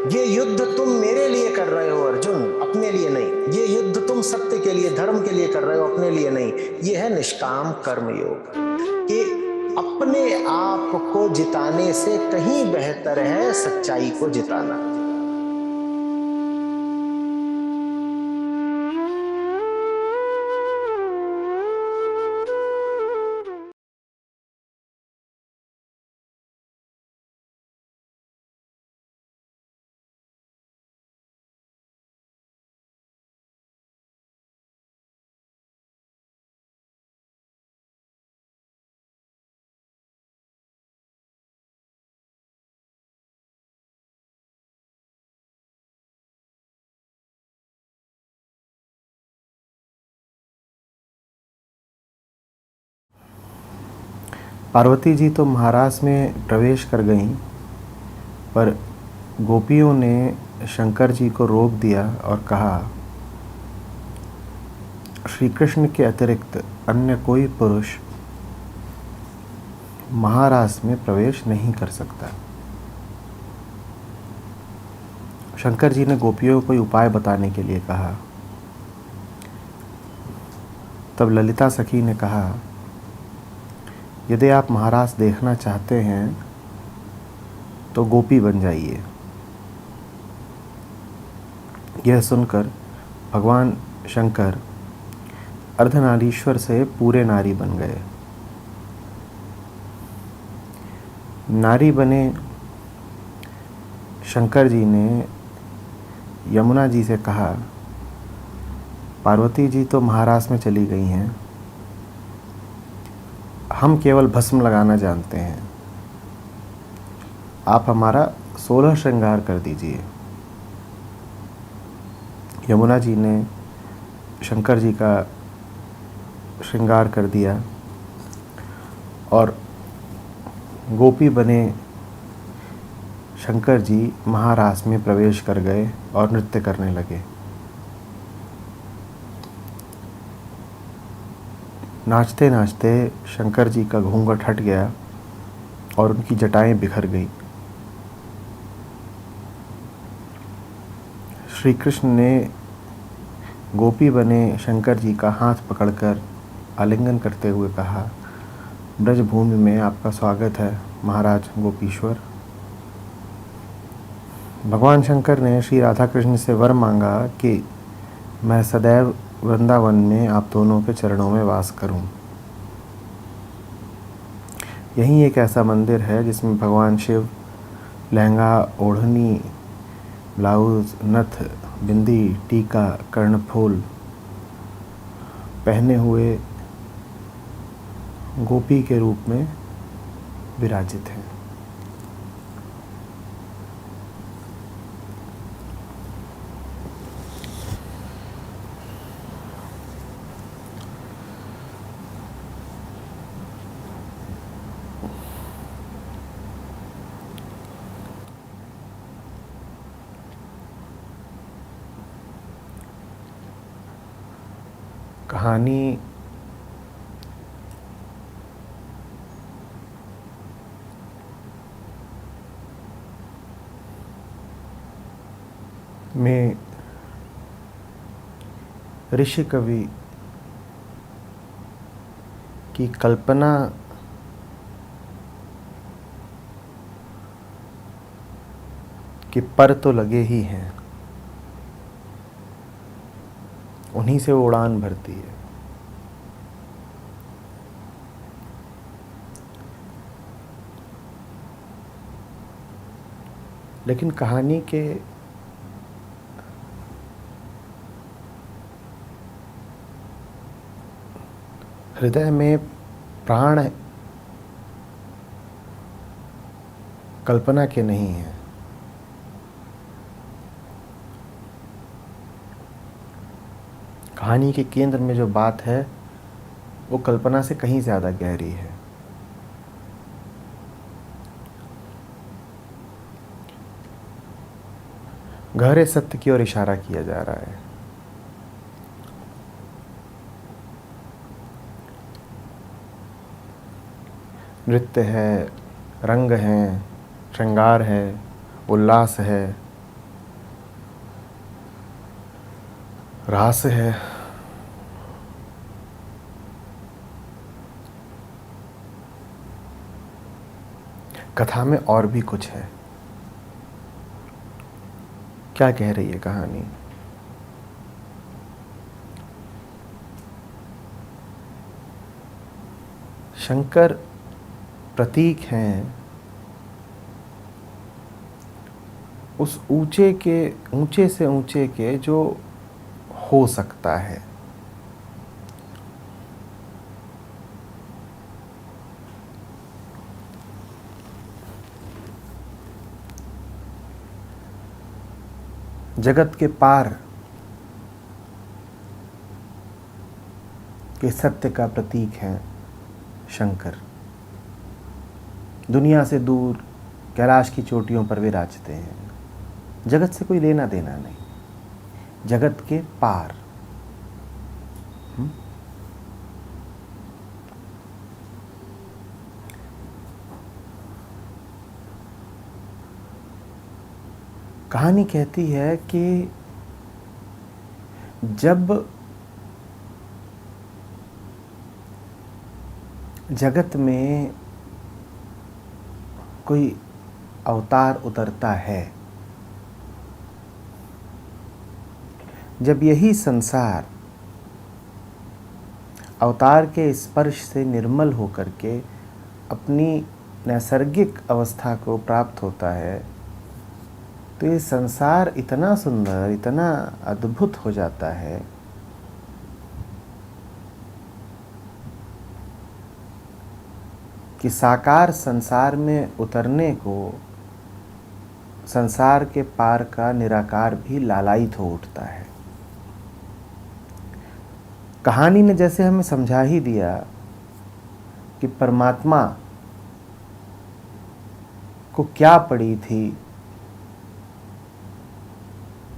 ये युद्ध तुम मेरे लिए कर रहे हो अर्जुन, अपने लिए नहीं। ये युद्ध तुम सत्य के लिए, धर्म के लिए कर रहे हो, अपने लिए नहीं। ये है निष्काम कर्म योग, कि अपने आप को जिताने से कहीं बेहतर है सच्चाई को जिताना। पार्वती जी तो महाराज में प्रवेश कर गईं, पर गोपियों ने शंकर जी को रोक दिया और कहा, श्री कृष्ण के अतिरिक्त अन्य कोई पुरुष महाराज में प्रवेश नहीं कर सकता। शंकर जी ने गोपियों को कोई उपाय बताने के लिए कहा। तब ललिता सखी ने कहा, यदि आप महाराज देखना चाहते हैं तो गोपी बन जाइए। यह सुनकर भगवान शंकर अर्धनारीश्वर से पूरे नारी बन गए। नारी बने शंकर जी ने यमुना जी से कहा, पार्वती जी तो महाराज में चली गई हैं, हम केवल भस्म लगाना जानते हैं, आप हमारा 16 श्रृंगार कर दीजिए। यमुना जी ने शंकर जी का श्रृंगार कर दिया और गोपी बने शंकर जी महारास में प्रवेश कर गए और नृत्य करने लगे। नाचते नाचते शंकर जी का घूंघट हट गया और उनकी जटाएं बिखर गई। श्री कृष्ण ने गोपी बने शंकर जी का हाथ पकड़कर आलिंगन करते हुए कहा, ब्रजभूमि में आपका स्वागत है महाराज गोपीश्वर। भगवान शंकर ने श्री राधा कृष्ण से वर मांगा कि मैं सदैव वृंदावन में आप दोनों के चरणों में वास करूं। यही एक ऐसा मंदिर है जिसमें भगवान शिव लहंगा, ओढ़नी, ब्लाउज, नथ, बिंदी, टीका, कर्णफूल पहने हुए गोपी के रूप में विराजित हैं। कहानी में ऋषि कवि की कल्पना के पर तो लगे ही हैं, उन्हीं से वो उड़ान भरती है। लेकिन कहानी के हृदय में प्राण कल्पना के नहीं है। कहानी के केंद्र में जो बात है वो कल्पना से कहीं ज़्यादा गहरी है। गहरे सत्य की ओर इशारा किया जा रहा है। नृत्य है, रंग हैं, श्रृंगार है, उल्लास है, रास है। कथा में और भी कुछ है। क्या कह रही है कहानी? शंकर प्रतीक हैं उस ऊंचे से ऊंचे के जो हो सकता है। जगत के पार के सत्य का प्रतीक है शंकर। दुनिया से दूर कैलाश की चोटियों पर विराजते हैं। जगत से कोई लेना देना नहीं, जगत के पार। कहानी कहती है कि जब जगत में कोई अवतार उतरता है, जब यही संसार अवतार के स्पर्श से निर्मल होकर के अपनी नैसर्गिक अवस्था को प्राप्त होता है, तो ये संसार इतना सुंदर, इतना अद्भुत हो जाता है कि साकार संसार में उतरने को संसार के पार का निराकार भी लालायित हो उठता है। कहानी ने जैसे हमें समझा ही दिया कि परमात्मा को क्या पड़ी थी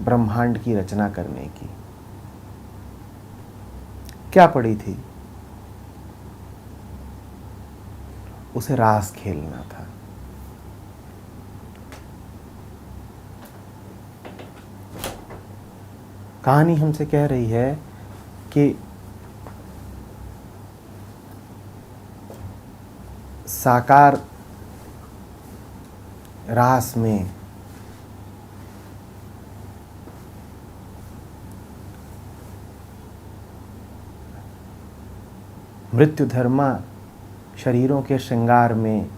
ब्रह्मांड की रचना करने की, क्या पड़ी थी? उसे रास खेलना था। कहानी हमसे कह रही है कि साकार रास में मृत्यु धर्मा शरीरों के श्रृंगार में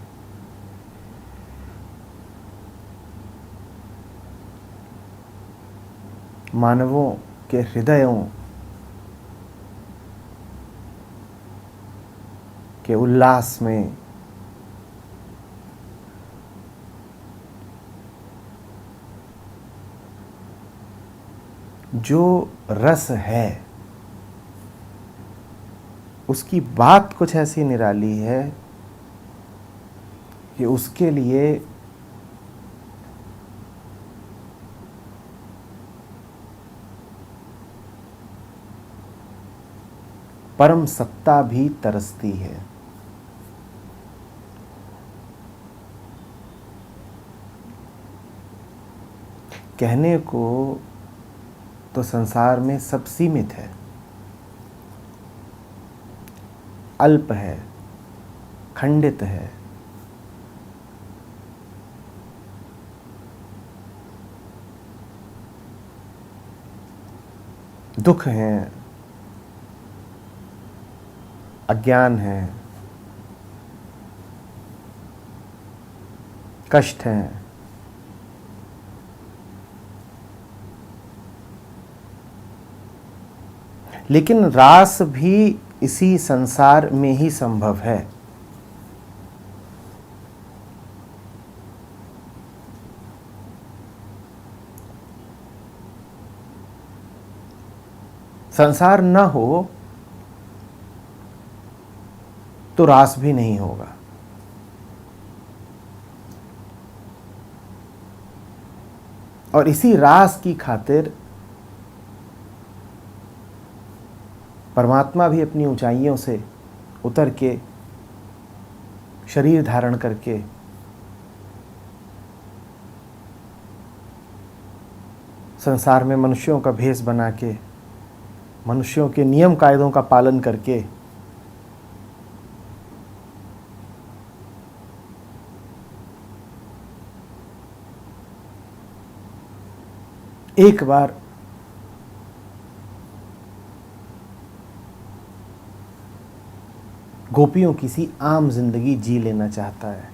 मानवों के हृदयों के उल्लास में जो रस है उसकी बात कुछ ऐसी निराली है कि उसके लिए परम सत्ता भी तरसती है। कहने को तो संसार में सब सीमित है, अल्प है, खंडित है, दुख है, अज्ञान है, कष्ट है, लेकिन रास भी इसी संसार में ही संभव है। संसार न हो तो रास भी नहीं होगा। और इसी रास की खातिर परमात्मा भी अपनी ऊंचाइयों से उतर के शरीर धारण करके संसार में मनुष्यों का भेष बना के मनुष्यों के नियम कायदों का पालन करके एक बार गोपियों की सी आम जिंदगी जी लेना चाहता है।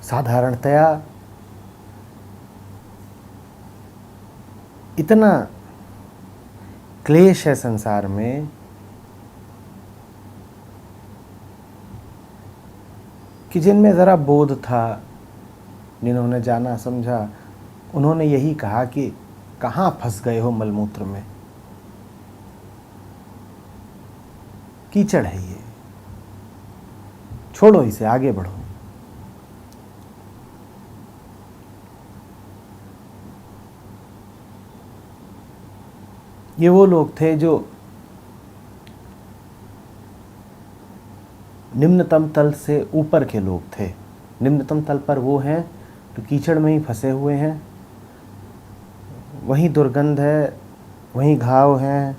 साधारणतया इतना क्लेश है संसार में कि जिनमें ज़रा बोध था, जिन्होंने जाना समझा, उन्होंने यही कहा कि कहाँ फंस गए हो मलमूत्र में, कीचड़ है ये, छोड़ो इसे, आगे बढ़ो। ये वो लोग थे जो निम्नतम तल से ऊपर के लोग थे। निम्नतम तल पर वो हैं तो कीचड़ में ही फंसे हुए हैं, वहीं दुर्गंध है, वहीं घाव हैं,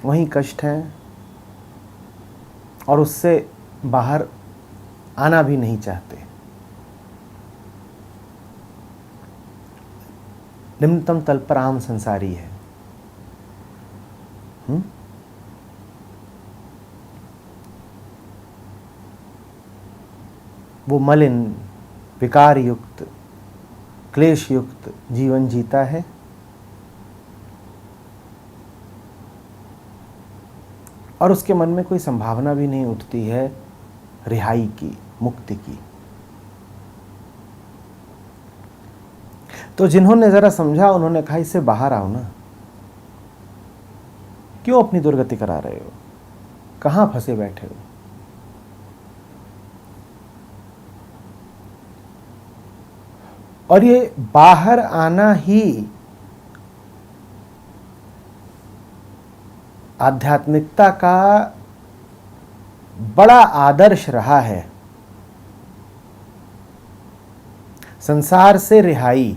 वहीं कष्ट हैं, और उससे बाहर आना भी नहीं चाहते। निम्नतम तल पर आम संसारी है। वो मलिन, विकार युक्त, क्लेश युक्त जीवन जीता है। और उसके मन में कोई संभावना भी नहीं उठती है रिहाई की, मुक्ति की। तो जिन्होंने जरा समझा, उन्होंने कहा इससे बाहर आओ ना, क्यों अपनी दुर्गति करा रहे हो, कहां फंसे बैठे हो। और ये बाहर आना ही आध्यात्मिकता का बड़ा आदर्श रहा है। संसार से रिहाई,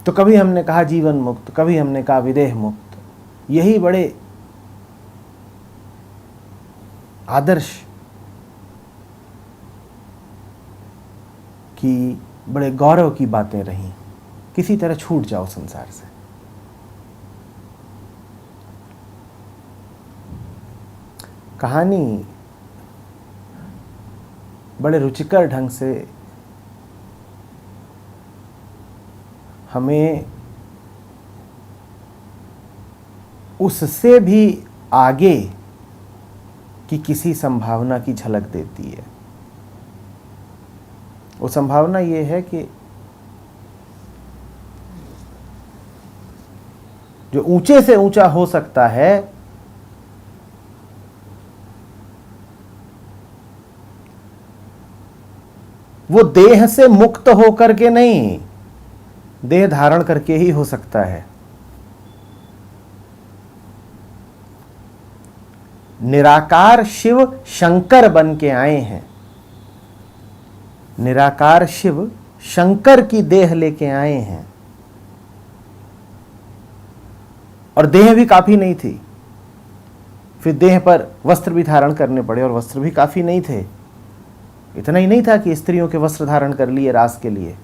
तो कभी हमने कहा जीवन मुक्त, कभी हमने कहा विदेह मुक्त, यही बड़े आदर्श की, बड़े गौरव की बातें रहीं। किसी तरह छूट जाओ संसार से। कहानी बड़े रुचिकर ढंग से हमें उससे भी आगे की किसी संभावना की झलक देती है। वो संभावना ये है कि जो ऊंचे से ऊंचा हो सकता है, वो देह से मुक्त होकर के नहीं, देह धारण करके ही हो सकता है। निराकार शिव शंकर बन के आए हैं। निराकार शिव शंकर की देह लेके आए हैं। और देह भी काफी नहीं थी, फिर देह पर वस्त्र भी धारण करने पड़े, और वस्त्र भी काफी नहीं थे। इतना ही नहीं था कि स्त्रियों के वस्त्र धारण कर लिए रास के लिए।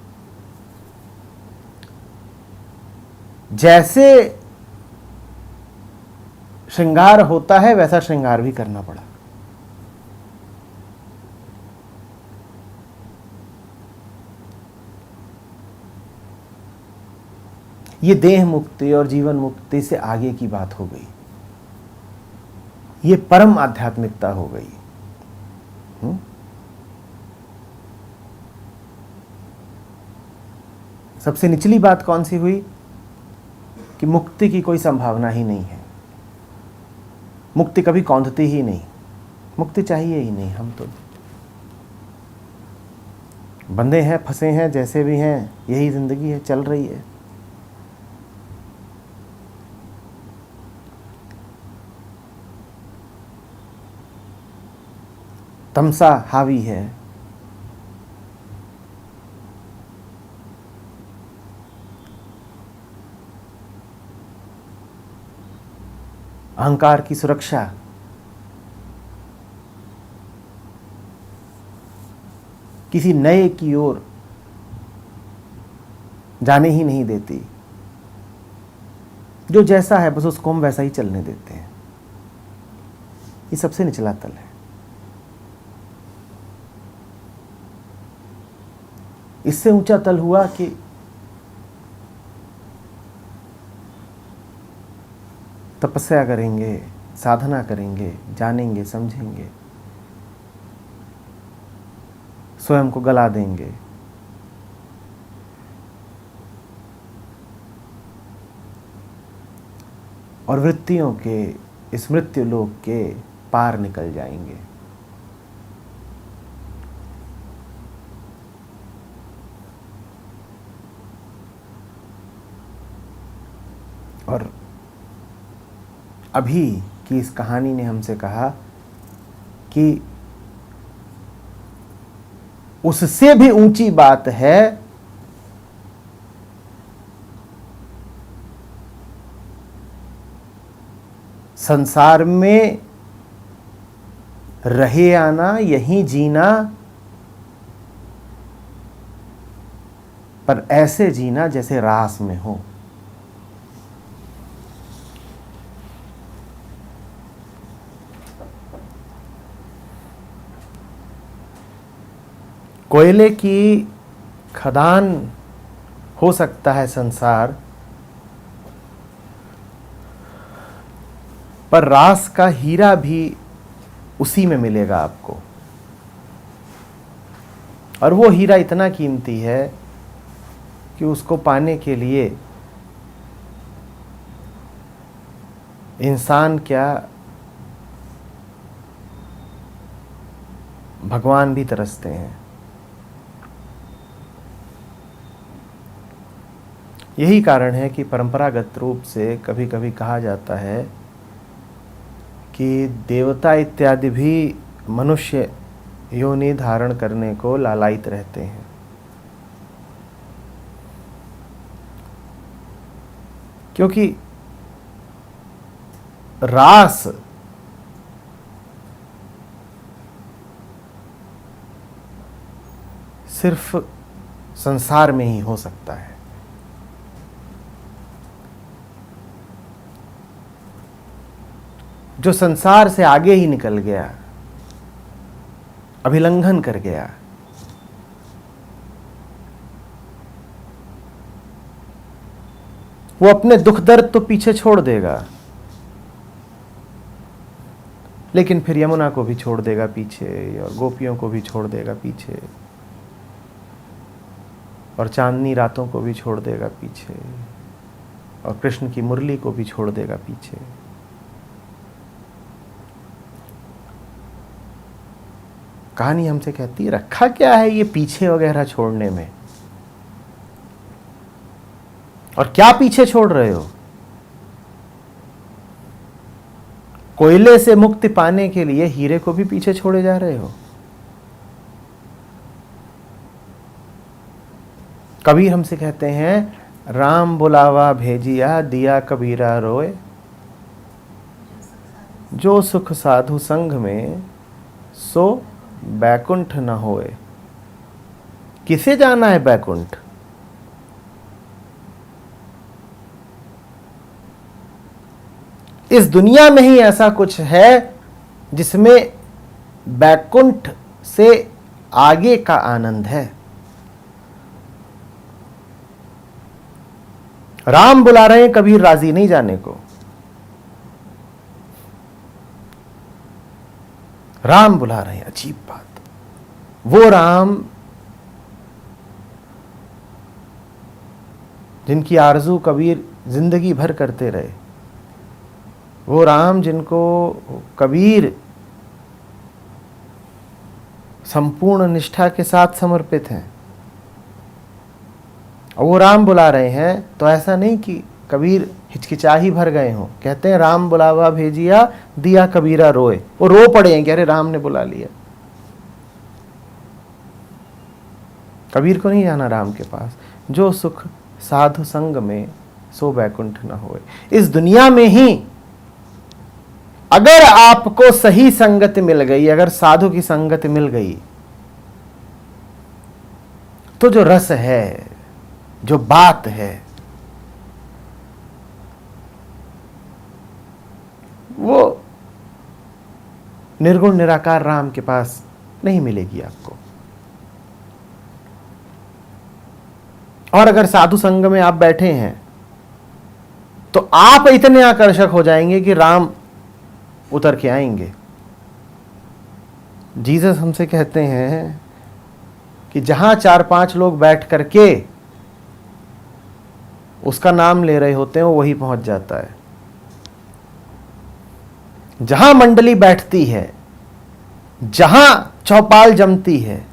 जैसे श्रृंगार होता है वैसा श्रृंगार भी करना पड़ा। ये देह मुक्ति और जीवन मुक्ति से आगे की बात हो गई। ये परम आध्यात्मिकता हो गई। सबसे निचली बात कौन सी हुई कि मुक्ति की कोई संभावना ही नहीं है। मुक्ति कभी कौंधती ही नहीं, मुक्ति चाहिए ही नहीं। हम तो बंधे हैं, फंसे हैं, जैसे भी हैं, यही जिंदगी है, चल रही है। तमसा हावी है, अहंकार की सुरक्षा, किसी नए की ओर जाने ही नहीं देती। जो जैसा है बस उसको हम वैसा ही चलने देते हैं। ये सबसे निचला तल है। इससे ऊंचा तल हुआ कि तपस्या करेंगे, साधना करेंगे, जानेंगे, समझेंगे, स्वयं को गला देंगे, और वृत्तियों के इस मृत्यु लोक के पार निकल जाएंगे। और अभी की इस कहानी ने हमसे कहा कि उससे भी ऊंची बात है संसार में रहे आना, यहीं जीना, पर ऐसे जीना जैसे रास में हो। कोयले की खदान हो सकता है संसार, पर रास का हीरा भी उसी में मिलेगा आपको। और वो हीरा इतना कीमती है कि उसको पाने के लिए इंसान क्या, भगवान भी तरसते हैं। यही कारण है कि परंपरागत रूप से कभी कभी कहा जाता है कि देवता इत्यादि भी मनुष्य योनि धारण करने को लालायित रहते हैं। क्योंकि रास सिर्फ संसार में ही हो सकता है। जो संसार से आगे ही निकल गया, अभिलंघन कर गया, वो अपने दुख दर्द तो पीछे छोड़ देगा, लेकिन फिर यमुना को भी छोड़ देगा पीछे, और गोपियों को भी छोड़ देगा पीछे, और चांदनी रातों को भी छोड़ देगा पीछे, और कृष्ण की मुरली को भी छोड़ देगा पीछे। कहानी हमसे कहती है, रखा क्या है ये पीछे वगैरह छोड़ने में, और क्या पीछे छोड़ रहे हो? कोयले से मुक्ति पाने के लिए हीरे को भी पीछे छोड़े जा रहे हो। कबीर हमसे कहते हैं, राम बुलावा भेजिया दिया कबीरा रोए, जो सुख साधु संग में सो बैकुंठ न होए। किसे जाना है बैकुंठ? इस दुनिया में ही ऐसा कुछ है जिसमें बैकुंठ से आगे का आनंद है। राम बुला रहे हैं, कबीर राजी नहीं जाने को। राम बुला रहे हैं, अजीब बात। वो राम जिनकी आरजू कबीर जिंदगी भर करते रहे, वो राम जिनको कबीर संपूर्ण निष्ठा के साथ समर्पित हैं, और वो राम बुला रहे हैं, तो ऐसा नहीं कि कबीर हिचकिचा ही भर गए हों। कहते हैं, राम बुलावा भेजिया दिया कबीरा रोए। वो रो पड़े हैं कि अरे राम ने बुला लिया। कबीर को नहीं जाना राम के पास। जो सुख साधु संग में सो बैकुंठ न होए। इस दुनिया में ही अगर आपको सही संगत मिल गई, अगर साधु की संगत मिल गई, तो जो रस है, जो बात है, वो निर्गुण निराकार राम के पास नहीं मिलेगी आपको। और अगर साधु संग में आप बैठे हैं तो आप इतने आकर्षक हो जाएंगे कि राम उतर के आएंगे। जीसस हमसे कहते हैं कि जहां 4-5 लोग बैठ करके उसका नाम ले रहे होते हैं वो वही पहुंच जाता है। जहां मंडली बैठती है, जहां चौपाल जमती है,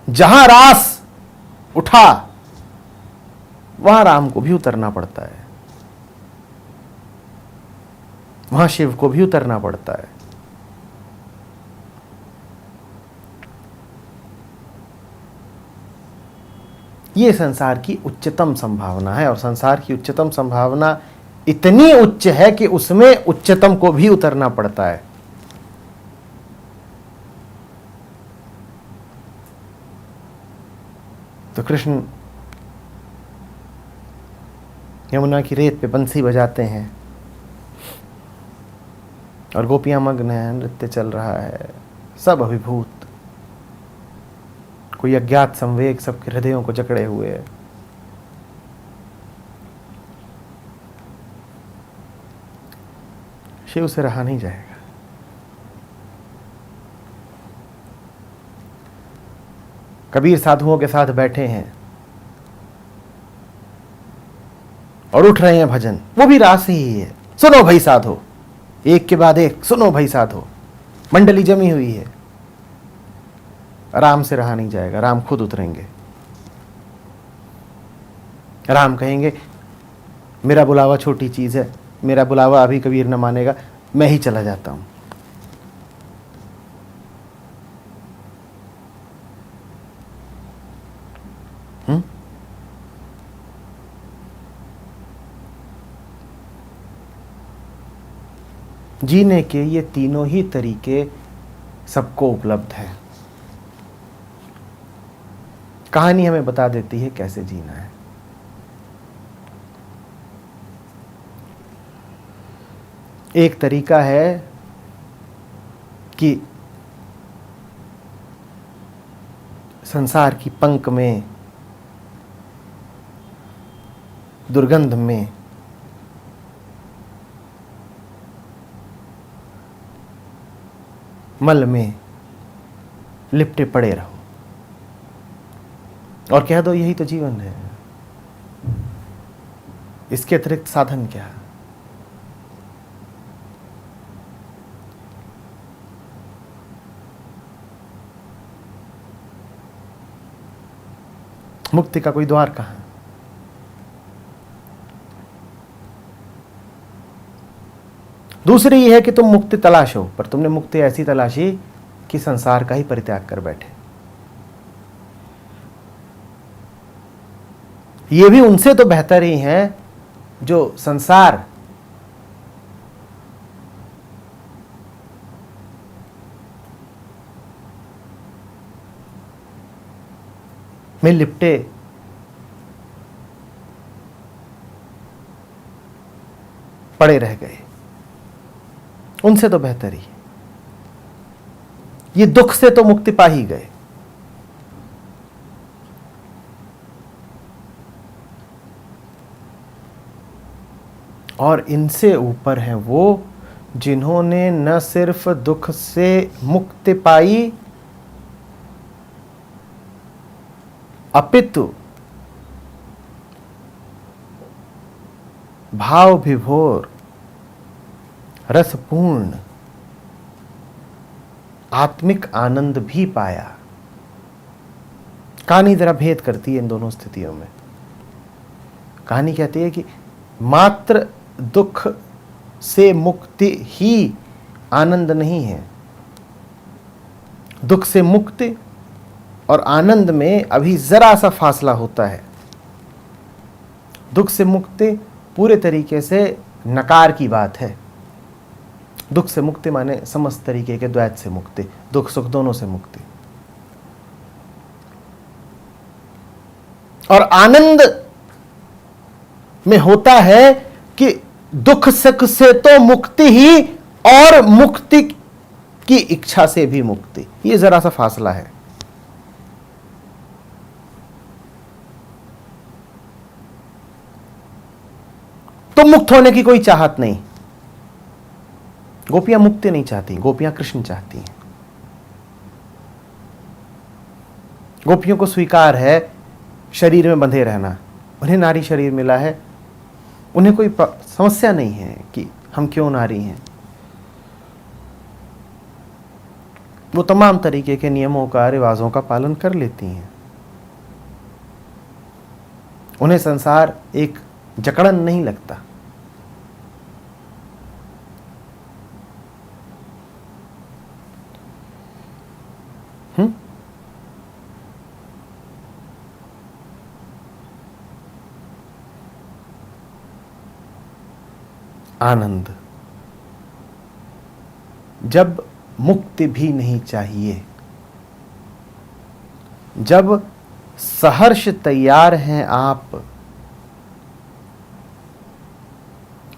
जहां रास उठा, वहां राम को भी उतरना पड़ता है, वहां शिव को भी उतरना पड़ता है। ये संसार की उच्चतम संभावना है, और संसार की उच्चतम संभावना इतनी उच्च है कि उसमें उच्चतम को भी उतरना पड़ता है। तो कृष्ण यमुना की रेत पे बंसी बजाते हैं और गोपियां मग्न हैं, नृत्य चल रहा है, सब अभिभूत, कोई अज्ञात संवेग सबके हृदयों को जकड़े हुए है। शिव से रहा नहीं जाएगा। कबीर साधुओं के साथ बैठे हैं और उठ रहे हैं भजन, वो भी रास ही है। सुनो भाई साधो, एक के बाद एक, सुनो भाई साधो, मंडली जमी हुई है। राम से रहा नहीं जाएगा, राम खुद उतरेंगे। राम कहेंगे मेरा बुलावा छोटी चीज है, मेरा बुलावा अभी कबीर न मानेगा, मैं ही चला जाता हूं। जीने के ये तीनों ही तरीके सबको उपलब्ध है। कहानी हमें बता देती है कैसे जीना है। एक तरीका है कि संसार की पंख में, दुर्गंध में, मल में लिपटे पड़े रहो और कह दो यही तो जीवन है, इसके अतिरिक्त साधन क्या। मुक्ति का कोई द्वार कहां। दूसरी यह है कि तुम मुक्ति तलाशो, पर तुमने मुक्ति ऐसी तलाशी कि संसार का ही परित्याग कर बैठे। ये भी उनसे तो बेहतर ही हैं जो संसार में लिपटे पड़े रह गए, उनसे तो बेहतर ही। ये दुख से तो मुक्ति पा ही गए। और इनसे ऊपर हैं वो जिन्होंने न सिर्फ दुख से मुक्ति पाई, अपितु भाव विभोर रसपूर्ण आत्मिक आनंद भी पाया। कहानी जरा भेद करती है इन दोनों स्थितियों में। कहानी कहती है कि मात्र दुख से मुक्ति ही आनंद नहीं है, दुख से मुक्ति और आनंद में अभी जरा सा फासला होता है। दुख से मुक्ति पूरे तरीके से नकार की बात है। दुख से मुक्ति माने समस्त तरीके के द्वैत से मुक्ति, दुख सुख दोनों से मुक्ति। और आनंद में होता है कि दुख सुख से तो मुक्ति ही और मुक्ति की इच्छा से भी मुक्ति, ये जरा सा फासला है। तो मुक्त होने की कोई चाहत नहीं। गोपियां मुक्ति नहीं चाहती, गोपियां कृष्ण चाहती हैं। गोपियों को स्वीकार है शरीर में बंधे रहना, उन्हें नारी शरीर मिला है, उन्हें कोई समस्या नहीं है कि हम क्यों नारी हैं। वो तमाम तरीके के नियमों का, रिवाजों का पालन कर लेती हैं। उन्हें संसार एक जकड़न नहीं लगता। आनंद, जब मुक्ति भी नहीं चाहिए, जब सहर्ष तैयार हैं आप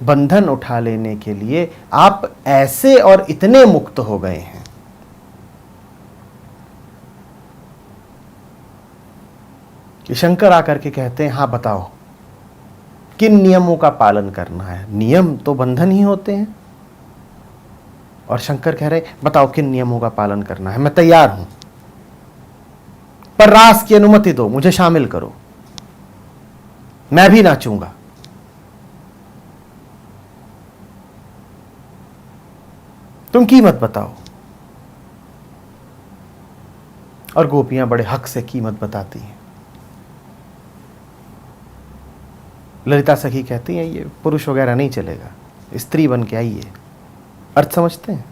बंधन उठा लेने के लिए, आप ऐसे और इतने मुक्त हो गए हैं कि शंकर आकर के कहते हैं, हाँ बताओ किन नियमों का पालन करना है। नियम तो बंधन ही होते हैं। और शंकर कह रहे, बताओ किन नियमों का पालन करना है। मैं तैयार हूं, पर रास की अनुमति दो, मुझे शामिल करो, मैं भी नाचूंगा। तुम कीमत बताओ। और गोपियां बड़े हक से कीमत बताती हैं। ललिता सखी कहती हैं, ये पुरुष वगैरह नहीं चलेगा, स्त्री बन के आइए। अर्थ समझते हैं?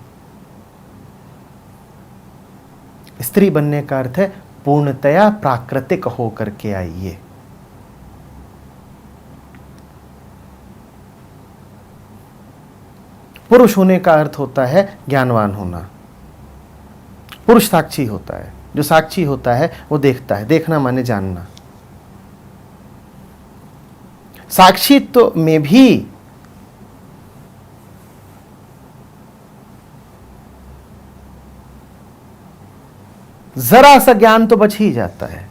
स्त्री बनने का अर्थ है पूर्णतया प्राकृतिक होकर के आइए। पुरुष होने का अर्थ होता है ज्ञानवान होना। पुरुष साक्षी होता है। जो साक्षी होता है वो देखता है। देखना माने जानना। साक्षित्व में भी जरा सा ज्ञान तो बच ही जाता है।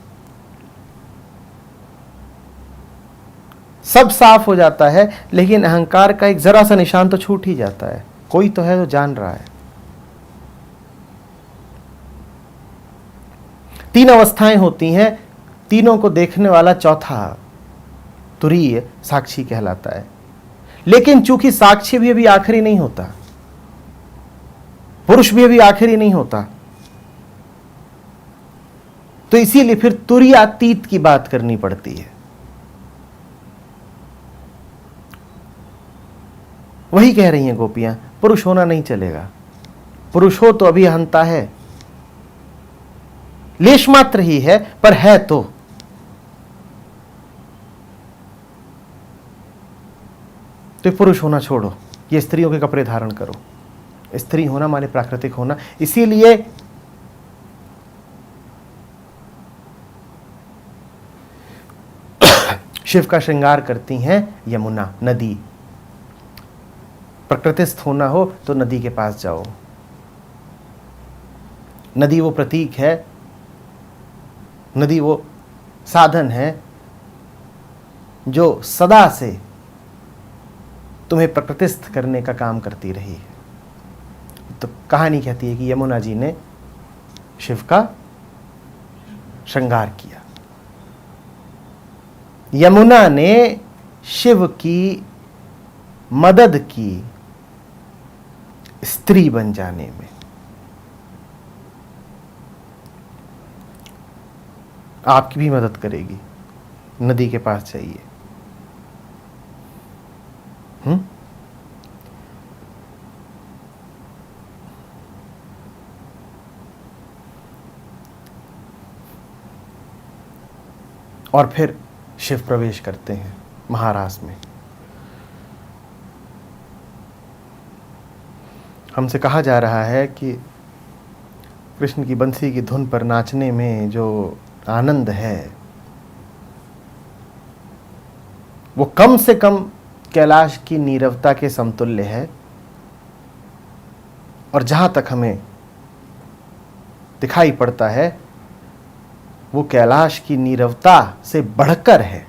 सब साफ हो जाता है, लेकिन अहंकार का एक जरा सा निशान तो छूट ही जाता है। कोई तो है जो जान रहा है। तीन अवस्थाएं होती हैं, तीनों को देखने वाला चौथा तुरीय साक्षी कहलाता है। लेकिन चूंकि साक्षी भी अभी आखिरी नहीं होता, पुरुष भी अभी आखिरी नहीं होता, तो इसीलिए फिर तुरीयातीत की बात करनी पड़ती है। वही कह रही हैं गोपियां, पुरुष होना नहीं चलेगा। पुरुष हो तो अभी अहंता है, लेश मात्र ही है, पर है तो। पुरुष होना छोड़ो, ये स्त्रियों के कपड़े धारण करो। स्त्री होना माने प्राकृतिक होना। इसीलिए शिव का श्रृंगार करती हैं यमुना, नदी। प्रकृतिस्थ होना हो तो नदी के पास जाओ। नदी वो प्रतीक है, नदी वो साधन है जो सदा से तुम्हें प्रकृतिस्थ करने का काम करती रही है। तो कहानी कहती है कि यमुना जी ने शिव का श्रृंगार किया। यमुना ने शिव की मदद की स्त्री बन जाने में। आपकी भी मदद करेगी। नदी के पास जाइए। और फिर शिव प्रवेश करते हैं महारास में। हमसे कहा जा रहा है कि कृष्ण की बंसी की धुन पर नाचने में जो आनंद है वो कम से कम कैलाश की नीरवता के समतुल्य है, और जहां तक हमें दिखाई पड़ता है वो कैलाश की नीरवता से बढ़कर है।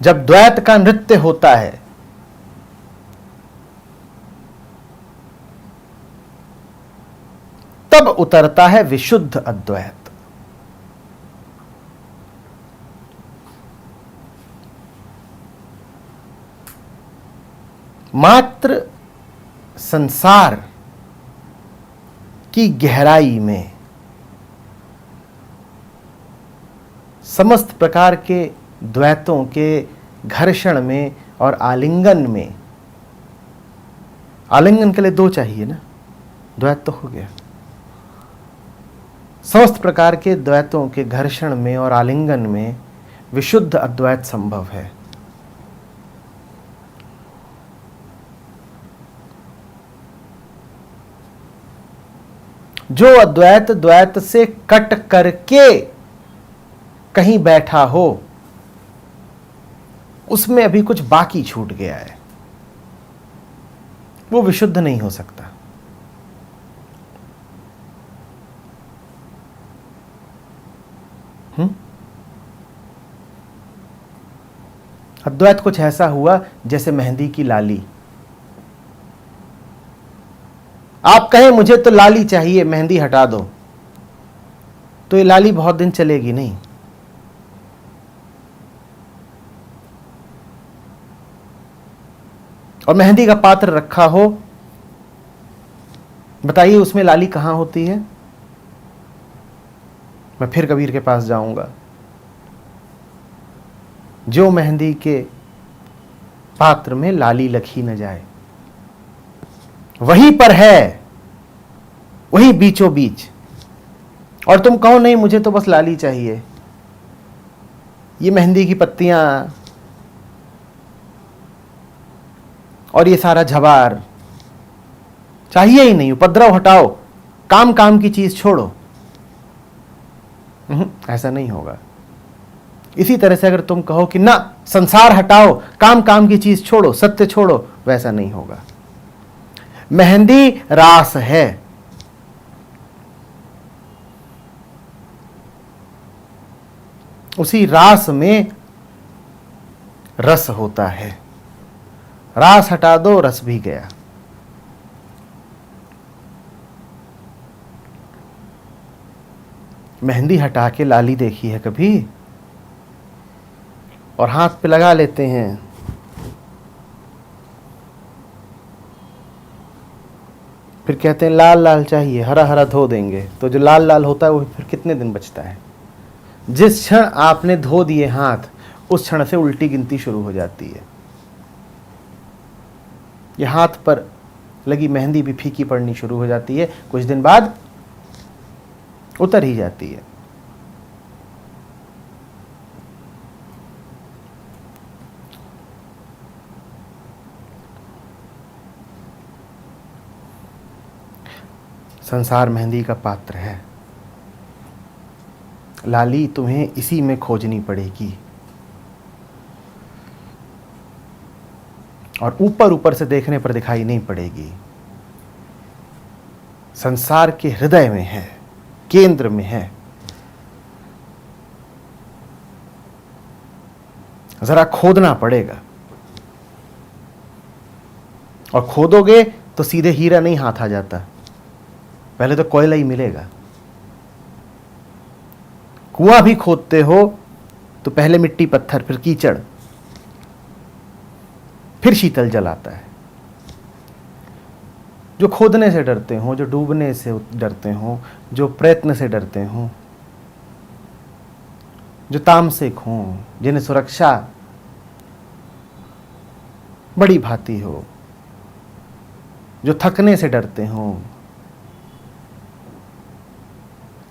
जब द्वैत का नृत्य होता है तब उतरता है विशुद्ध अद्वैत। मात्र संसार की गहराई में समस्त प्रकार के द्वैतों के घर्षण में और आलिंगन में, आलिंगन के लिए दो चाहिए ना, द्वैत तो हो गया। समस्त प्रकार के द्वैतों के घर्षण में और आलिंगन में विशुद्ध अद्वैत संभव है। जो अद्वैत द्वैत से कट करके कहीं बैठा हो उसमें अभी कुछ बाकी छूट गया है, वो विशुद्ध नहीं हो सकता। अद्वैत कुछ ऐसा हुआ जैसे मेहंदी की लाली। आप कहें मुझे तो लाली चाहिए, मेहंदी हटा दो, तो ये लाली बहुत दिन चलेगी नहीं। और मेहंदी का पात्र रखा हो, बताइए उसमें लाली कहां होती है? मैं फिर कबीर के पास जाऊंगा। जो मेहंदी के पात्र में लाली लखी न जाए, वहीं पर है, वही बीचों बीच। और तुम कहो नहीं मुझे तो बस लाली चाहिए, ये मेहंदी की पत्तियां और ये सारा झबार चाहिए ही नहीं, उपद्रव हटाओ, काम काम की चीज छोड़ो। ऐसा नहीं होगा। इसी तरह से अगर तुम कहो कि ना संसार हटाओ, काम काम की चीज छोड़ो, सत्य छोड़ो, वैसा नहीं होगा। मेहंदी रास है, उसी रास में रस होता है। रास हटा दो, रस भी गया। मेहंदी हटा के लाली देखी है कभी? और हाथ पे लगा लेते हैं, फिर कहते हैं लाल लाल चाहिए, हरा हरा धो देंगे। तो जो लाल लाल होता है वो फिर कितने दिन बचता है? जिस क्षण आपने धो दिए हाथ, उस क्षण से उल्टी गिनती शुरू हो जाती है। ये हाथ पर लगी मेहंदी भी फीकी पड़नी शुरू हो जाती है, कुछ दिन बाद उतर ही जाती है। संसार मेहंदी का पात्र है, लाली तुम्हें इसी में खोजनी पड़ेगी। और ऊपर ऊपर से देखने पर दिखाई नहीं पड़ेगी, संसार के हृदय में है, केंद्र में है। जरा खोदना पड़ेगा, और खोदोगे तो सीधे हीरा नहीं हाथ आ जाता, पहले तो कोयला ही मिलेगा। कुआं भी खोदते हो तो पहले मिट्टी पत्थर, फिर कीचड़, फिर शीतल जल आता है। जो खोदने से डरते हो, जो डूबने से डरते हो, जो प्रयत्न से डरते हो, जो तामसिक हो, जिन्हें सुरक्षा बड़ी भाती हो, जो थकने से डरते हो,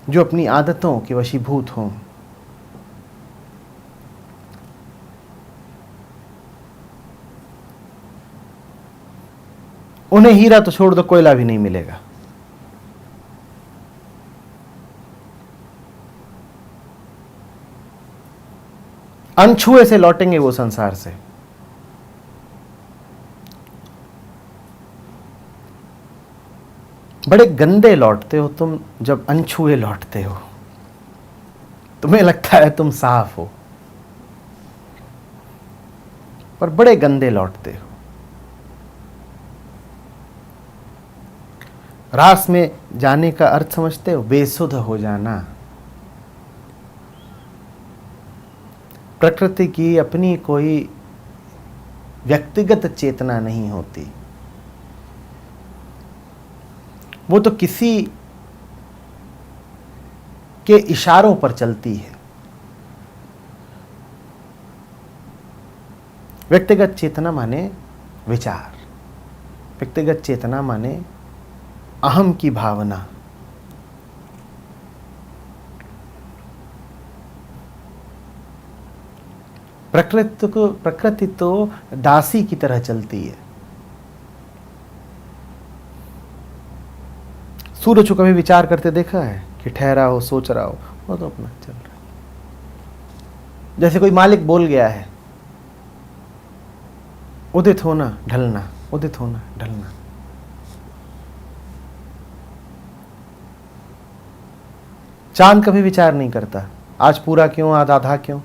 जो अपनी आदतों के वशीभूत हों। उन्हें हीरा तो छोड़ दो, कोयला भी नहीं मिलेगा। अनछुए से लौटेंगे वो संसार से। बड़े गंदे लौटते हो तुम जब अनछुए लौटते हो। तुम्हें लगता है तुम साफ हो, पर बड़े गंदे लौटते हो। रास में जाने का अर्थ समझते हो? बेसुध हो जाना। प्रकृति की अपनी कोई व्यक्तिगत चेतना नहीं होती, वो तो किसी के इशारों पर चलती है। व्यक्तिगत चेतना माने विचार, व्यक्तिगत चेतना माने अहम की भावना। प्रकृति तो दासी की तरह चलती है। सूरज को कभी विचार करते देखा है कि ठहरा हो, सोच रहा हो? वो तो अपना चल रहा है। जैसे कोई मालिक बोल गया है, उदित होना ढलना, उदित होना ढलना। चांद कभी विचार नहीं करता, आज पूरा क्यों, आज आधा क्यों,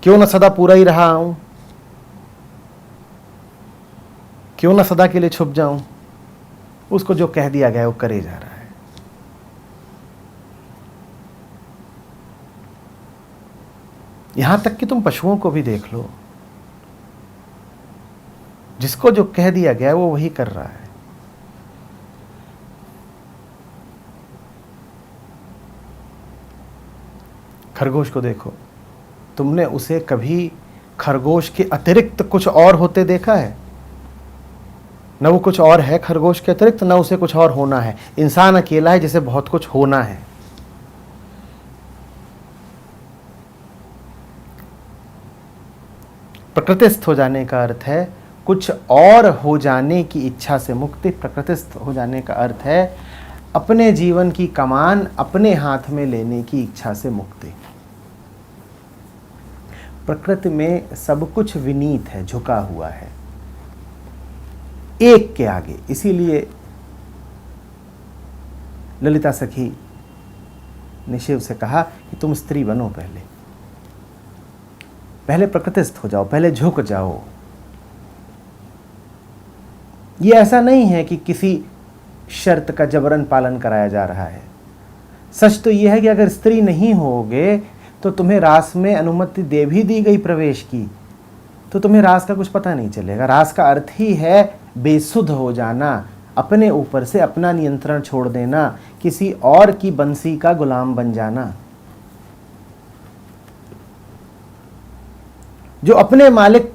क्यों ना सदा पूरा ही रहा हूं, क्यों ना सदा के लिए छुप जाऊं। उसको जो कह दिया गया वो करे जा रहा है। यहां तक कि तुम पशुओं को भी देख लो, जिसको जो कह दिया गया वो वही कर रहा है। खरगोश को देखो, तुमने उसे कभी खरगोश के अतिरिक्त कुछ और होते देखा है? न वो कुछ और है खरगोश के अतिरिक्त, न उसे कुछ और होना है। इंसान अकेला है जिसे बहुत कुछ होना है। प्रकृतिस्थ हो जाने का अर्थ है कुछ और हो जाने की इच्छा से मुक्ति। प्रकृतिस्थ हो जाने का अर्थ है अपने जीवन की कमान अपने हाथ में लेने की इच्छा से मुक्ति। प्रकृति में सब कुछ विनीत है, झुका हुआ है एक के आगे। इसीलिए ललिता सखी ने शिव से कहा कि तुम स्त्री बनो, पहले प्रकृतिस्थ हो जाओ, पहले झुक जाओ। ये ऐसा नहीं है कि किसी शर्त का जबरन पालन कराया जा रहा है। सच तो यह है कि अगर स्त्री नहीं होगे तो तुम्हें रास में अनुमति दे भी दी गई प्रवेश की, तो तुम्हें रास का कुछ पता नहीं चलेगा। रास का अर्थ ही है बेसुध हो जाना, अपने ऊपर से अपना नियंत्रण छोड़ देना, किसी और की बंसी का गुलाम बन जाना। जो अपने मालिक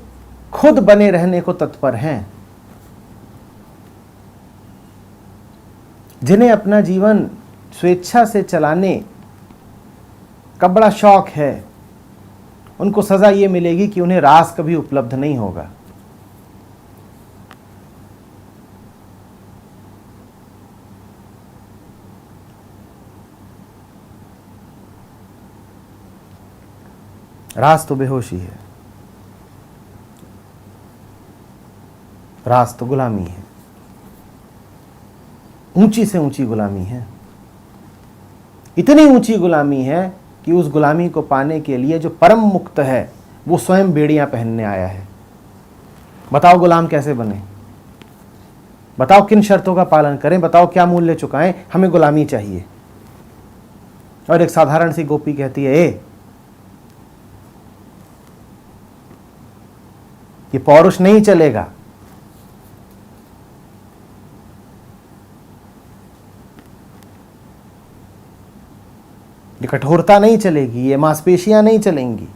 खुद बने रहने को तत्पर हैं, जिन्हें अपना जीवन स्वेच्छा से चलाने का बड़ा शौक है, उनको सजा ये मिलेगी कि उन्हें रास कभी उपलब्ध नहीं होगा। रास तो बेहोशी है, रास तो गुलामी है, ऊंची से ऊंची गुलामी है। इतनी ऊंची गुलामी है कि उस गुलामी को पाने के लिए जो परम मुक्त है वो स्वयं बेड़ियां पहनने आया है। बताओ गुलाम कैसे बने, बताओ किन शर्तों का पालन करें, बताओ क्या मूल्य चुकाएं, हमें गुलामी चाहिए। और एक साधारण सी गोपी कहती है, ये पौरुष नहीं चलेगा, ये कठोरता नहीं चलेगी, ये मांसपेशियां नहीं चलेंगी।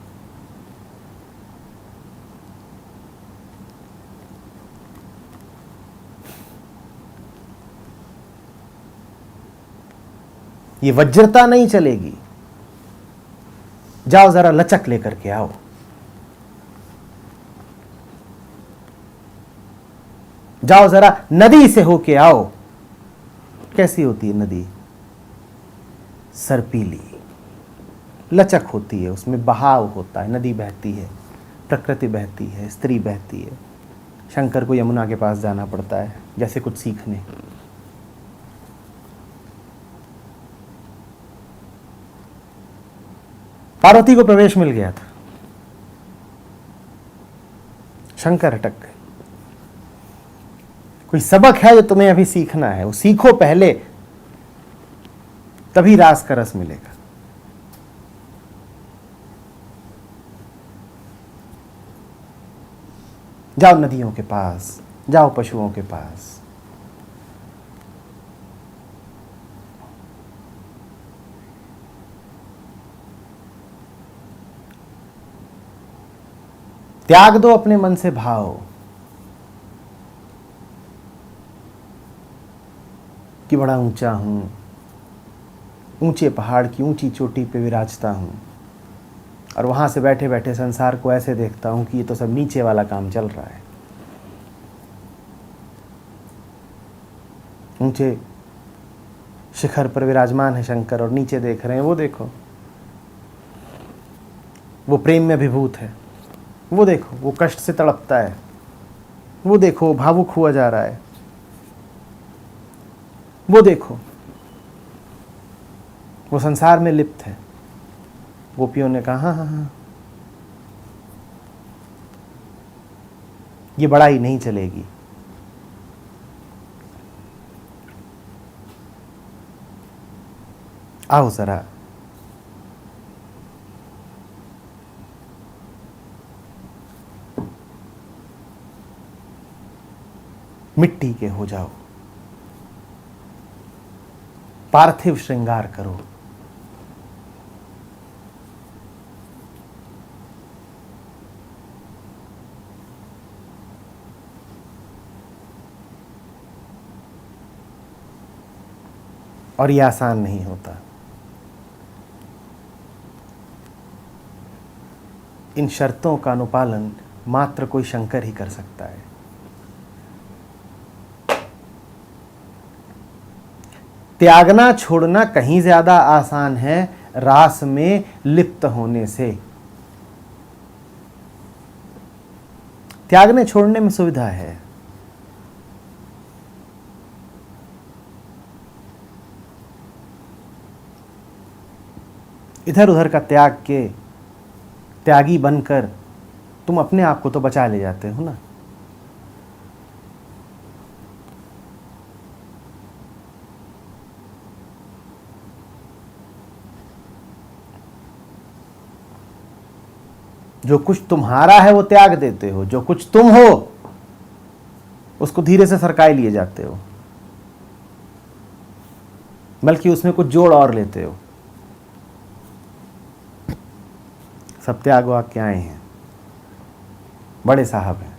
ये वज्रता नहीं चलेगी। जाओ जरा लचक लेकर के आओ। जाओ जरा नदी से होके आओ। कैसी होती है नदी? सर्पीली, लचक होती है, उसमें बहाव होता है, नदी बहती है, प्रकृति बहती है, स्त्री बहती है। शंकर को यमुना के पास जाना पड़ता है जैसे कुछ सीखने। पार्वती को प्रवेश मिल गया था, शंकर अटक गए। कोई सबक है जो तुम्हें अभी सीखना है, वो सीखो पहले, तभी रास का रस मिलेगा। जाओ नदियों के पास, जाओ पशुओं के पास। त्याग दो अपने मन से भाव कि बड़ा ऊंचा हूं, ऊंचे पहाड़ की ऊंची चोटी पे विराजता हूं और वहां से बैठे बैठे संसार को ऐसे देखता हूं कि ये तो सब नीचे वाला काम चल रहा है। ऊंचे शिखर पर विराजमान है शंकर और नीचे देख रहे हैं, वो देखो वो प्रेम में विभूत है, वो देखो वो कष्ट से तड़पता है, वो देखो भावुक हुआ जा रहा है, वो देखो वो संसार में लिप्त है। गोपियों ने कहा हाँ हाँ हाँ, ये बड़ाई नहीं चलेगी। आओ जरा मिट्टी के हो जाओ, पार्थिव श्रृंगार करो। और ये आसान नहीं होता। इन शर्तों का अनुपालन मात्र कोई शंकर ही कर सकता है। त्यागना छोड़ना कहीं ज्यादा आसान है रास में लिप्त होने से। त्यागने छोड़ने में सुविधा है, इधर उधर का त्याग के त्यागी बनकर तुम अपने आप को तो बचा ले जाते हो ना। जो कुछ तुम्हारा है वो त्याग देते हो, जो कुछ तुम हो उसको धीरे से सरकाए लिए जाते हो, बल्कि उसमें कुछ जोड़ और लेते हो। सब त्याग वाक्य आए हैं, बड़े साहब हैं।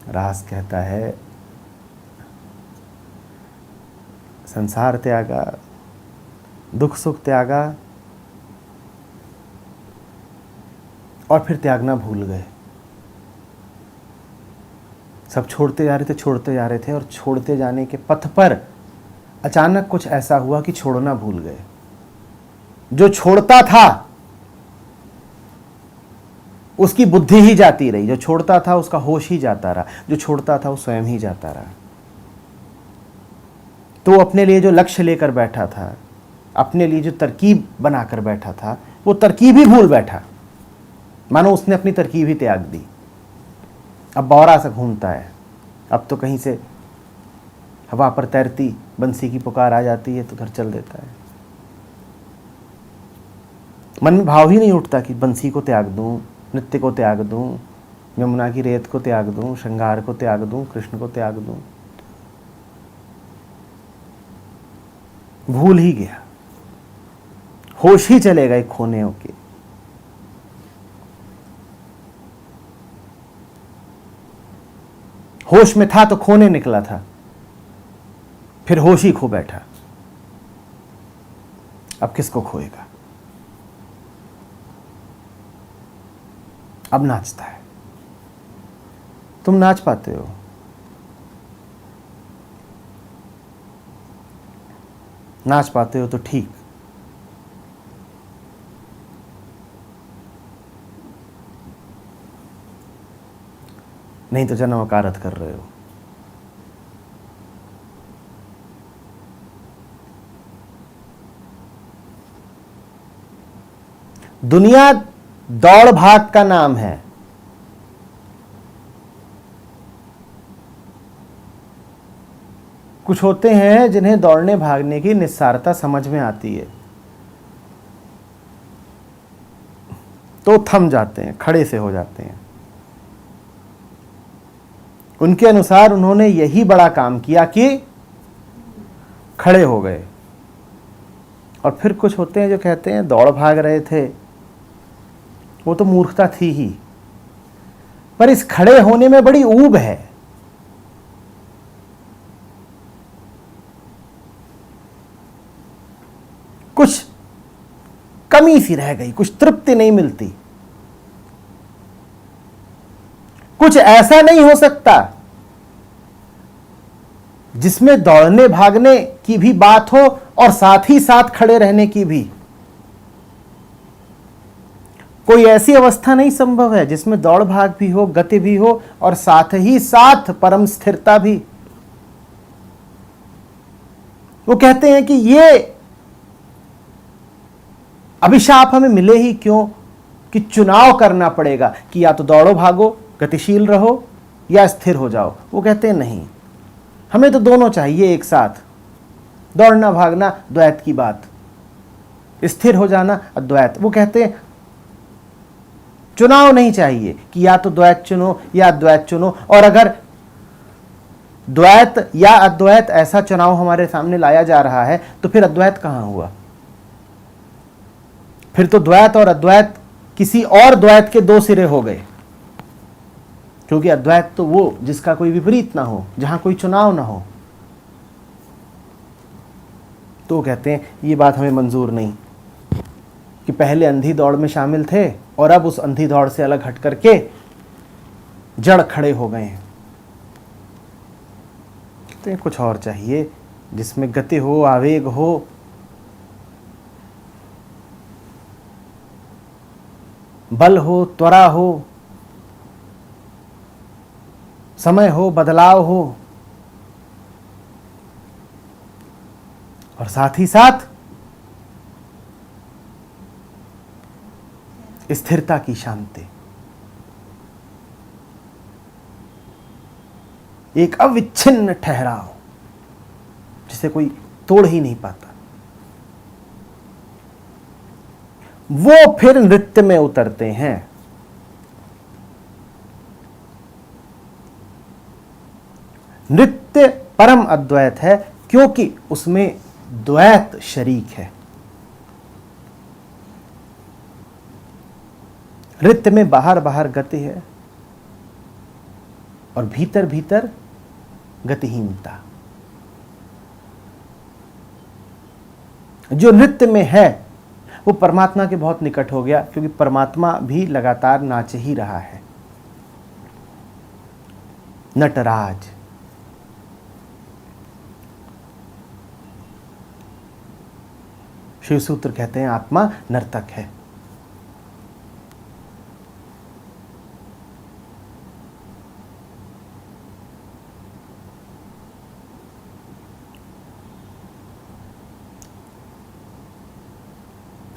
रास कहता है संसार त्यागा, दुख सुख त्यागा और फिर त्यागना भूल गए। सब छोड़ते जा रहे थे, छोड़ते जा रहे थे और छोड़ते जाने के पथ पर अचानक कुछ ऐसा हुआ कि छोड़ना भूल गए। जो छोड़ता था उसकी बुद्धि ही जाती रही, जो छोड़ता था उसका होश ही जाता रहा, जो छोड़ता था वो स्वयं ही जाता रहा। तो अपने लिए जो लक्ष्य लेकर बैठा था, अपने लिए जो तरकीब बनाकर बैठा था, वो तरकीब ही भूल बैठा, मानो उसने अपनी तरकीब ही त्याग दी। अब बौरा सा घूमता है, अब तो कहीं से हवा पर तैरती बंसी की पुकार आ जाती है तो घर चल देता है। मन में भाव ही नहीं उठता कि बंसी को त्याग दूं, नृत्य को त्याग दूं, यमुना की रेत को त्याग दूं, श्रृंगार को त्याग दूं, कृष्ण को त्याग दूं। भूल ही गया, होश ही चले गए खोने के। होश में था तो खोने निकला था, फिर होश ही खो बैठा। अब किसको खोएगा? अब नाचता है। तुम नाच पाते हो? नाच पाते हो तो ठीक, नहीं तो जन्म अकारत कर रहे हो। दुनिया दौड़ भाग का नाम है। कुछ होते हैं जिन्हें दौड़ने भागने की निस्सारता समझ में आती है, तो थम जाते हैं, खड़े से हो जाते हैं। उनके अनुसार उन्होंने यही बड़ा काम किया कि खड़े हो गए। और फिर कुछ होते हैं जो कहते हैं दौड़ भाग रहे थे, वो तो मूर्खता थी ही, पर इस खड़े होने में बड़ी ऊब है। कुछ कमी सी रह गई, कुछ तृप्ति नहीं मिलती। कुछ ऐसा नहीं हो सकता जिसमें दौड़ने भागने की भी बात हो और साथ ही साथ खड़े रहने की भी। कोई ऐसी अवस्था नहीं संभव है जिसमें दौड़ भाग भी हो, गति भी हो और साथ ही साथ परम स्थिरता भी। वो कहते हैं कि ये अभिशाप हमें मिले ही क्यों कि चुनाव करना पड़ेगा कि या तो दौड़ो भागो, गतिशील रहो, या स्थिर हो जाओ। वो कहते हैं नहीं, हमें तो दोनों चाहिए एक साथ। दौड़ना भागना द्वैत की बात, स्थिर हो जाना अद्वैत। वो कहते हैं चुनाव नहीं चाहिए कि या तो द्वैत चुनो या अद्वैत चुनो। और अगर द्वैत या अद्वैत ऐसा चुनाव हमारे सामने लाया जा रहा है तो फिर अद्वैत कहां हुआ? फिर तो द्वैत और अद्वैत किसी और द्वैत के दो सिरे हो गए, क्योंकि अद्वैत तो वो जिसका कोई विपरीत ना हो, जहां कोई चुनाव ना हो। तो कहते हैं ये बात हमें मंजूर नहीं कि पहले अंधी दौड़ में शामिल थे और अब उस अंधी दौड़ से अलग हट करके जड़ खड़े हो गए हैं। कहते हैं कुछ और चाहिए जिसमें गति हो, आवेग हो, बल हो, त्वरा हो, समय हो, बदलाव हो, और साथ ही साथ स्थिरता की शांति। एक अविच्छिन्न ठहराव जिसे कोई तोड़ ही नहीं पाता। वो फिर नृत्य में उतरते हैं। नृत्य परम अद्वैत है क्योंकि उसमें द्वैत शरीक है। नृत्य में बाहर बाहर गति है और भीतर भीतर गतिहीनता। जो नृत्य में है वो परमात्मा के बहुत निकट हो गया, क्योंकि परमात्मा भी लगातार नाच ही रहा है। नटराज शिव सूत्र कहते हैं आत्मा नर्तक है।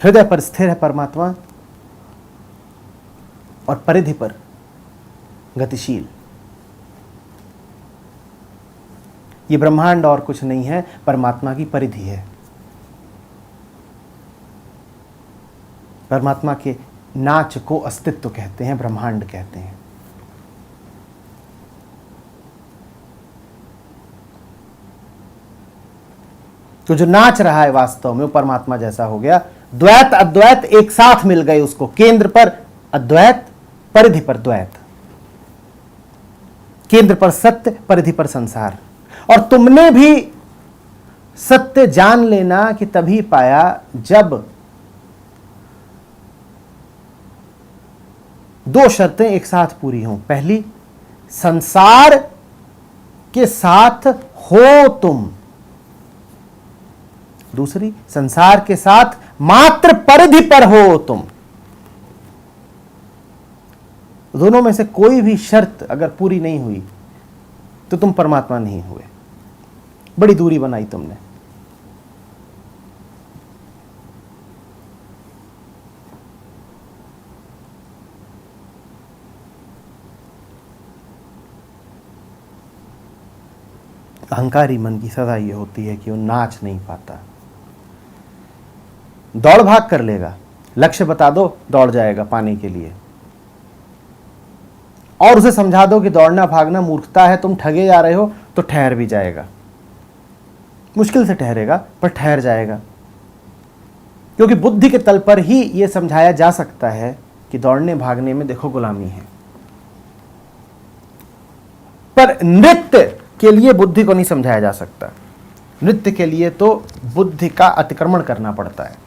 हृदय पर स्थिर है परमात्मा और परिधि पर गतिशील। ये ब्रह्मांड और कुछ नहीं है, परमात्मा की परिधि है। परमात्मा के नाच को अस्तित्व कहते हैं, ब्रह्मांड कहते हैं। तो जो नाच रहा है वास्तव में वो परमात्मा जैसा हो गया। द्वैत अद्वैत एक साथ मिल गए उसको, केंद्र पर अद्वैत, परिधि पर द्वैत, केंद्र पर सत्य, परिधि पर संसार। और तुमने भी सत्य जान लेना कि तभी पाया जब दो शर्तें एक साथ पूरी हों। पहली, संसार के साथ हो तुम। दूसरी, संसार के साथ मात्र परिधि पर हो तुम। दोनों में से कोई भी शर्त अगर पूरी नहीं हुई तो तुम परमात्मा नहीं हुए। बड़ी दूरी बनाई तुमने। अहंकारी मन की सजा ये होती है कि वो नाच नहीं पाता। दौड़ भाग कर लेगा, लक्ष्य बता दो, दौड़ जाएगा पाने के लिए। और उसे समझा दो कि दौड़ना भागना मूर्खता है, तुम ठगे जा रहे हो, तो ठहर भी जाएगा। मुश्किल से ठहरेगा पर ठहर जाएगा, क्योंकि बुद्धि के तल पर ही यह समझाया जा सकता है कि दौड़ने भागने में देखो गुलामी है। पर नृत्य के लिए बुद्धि को नहीं समझाया जा सकता। नृत्य के लिए तो बुद्धि का अतिक्रमण करना पड़ता है।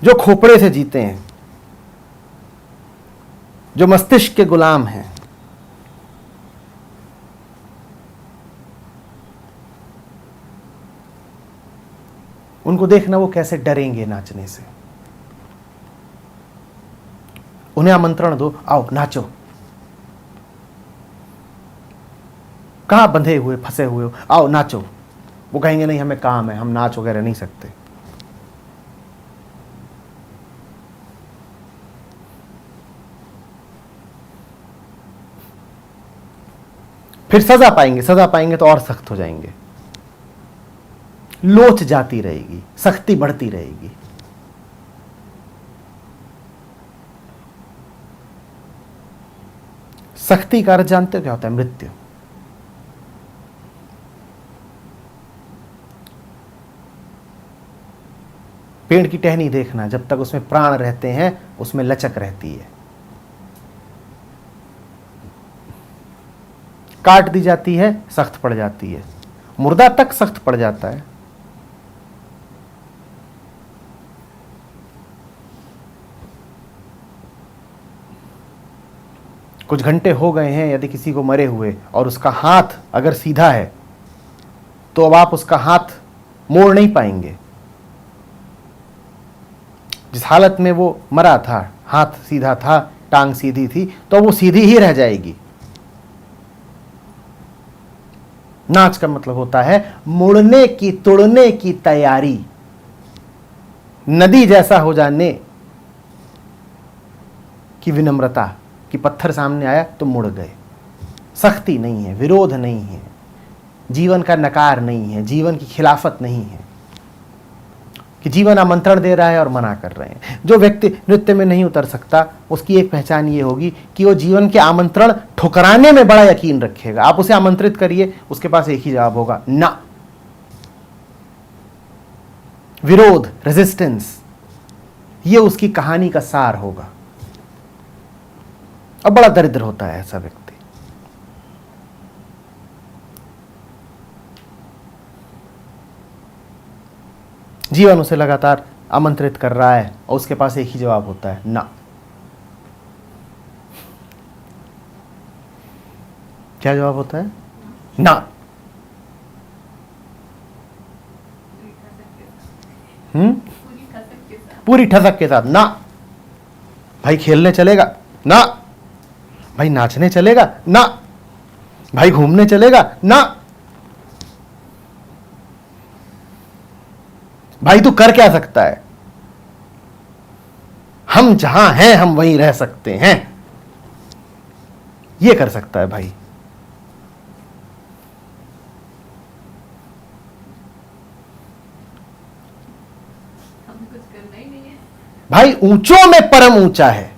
जो खोपड़े से जीते हैं, जो मस्तिष्क के गुलाम हैं, उनको देखना वो कैसे डरेंगे नाचने से। उन्हें आमंत्रण दो, आओ नाचो। कहां बंधे हुए फंसे हुए हो, आओ नाचो। वो कहेंगे नहीं हमें काम है, हम नाच वगैरह नहीं सकते। फिर सजा पाएंगे तो और सख्त हो जाएंगे। लोच जाती रहेगी, सख्ती बढ़ती रहेगी। सख्ती का अर्थ जानते हो क्या होता है? मृत्यु। पेड़ की टहनी देखना, जब तक उसमें प्राण रहते हैं उसमें लचक रहती है। काट दी जाती है, सख्त पड़ जाती है। मुर्दा तक सख्त पड़ जाता है। कुछ घंटे हो गए हैं, यदि किसी को मरे हुए और उसका हाथ अगर सीधा है तो अब आप उसका हाथ मोड़ नहीं पाएंगे। जिस हालत में वो मरा था, हाथ सीधा था, टांग सीधी थी, तो वो सीधी ही रह जाएगी। नाच का मतलब होता है मुड़ने की, तोड़ने की तैयारी। नदी जैसा हो जाने की विनम्रता कि पत्थर सामने आया तो मुड़ गए। सख्ती नहीं है, विरोध नहीं है, जीवन का नकार नहीं है, जीवन की खिलाफत नहीं है कि जीवन आमंत्रण दे रहा है और मना कर रहे हैं। जो व्यक्ति नृत्य में नहीं उतर सकता, उसकी एक पहचान ये होगी कि वो जीवन के आमंत्रण ठुकराने में बड़ा यकीन रखेगा। आप उसे आमंत्रित करिए, उसके पास एक ही जवाब होगा, ना। विरोध, रेजिस्टेंस, ये उसकी कहानी का सार होगा। अब बड़ा दरिद्र होता है ऐसा व्यक्ति। जीवन उसे लगातार आमंत्रित कर रहा है और उसके पास एक ही जवाब होता है, ना। क्या जवाब होता है? ना। पूरी ठसक के साथ ना। भाई खेलने चलेगा? ना। भाई नाचने चलेगा? ना। भाई घूमने चलेगा? ना। भाई तू कर क्या सकता है? हम जहां हैं हम वहीं रह सकते हैं, ये कर सकता है भाई। कुछ करना ही नहीं है भाई ऊंचों में परम ऊंचा है,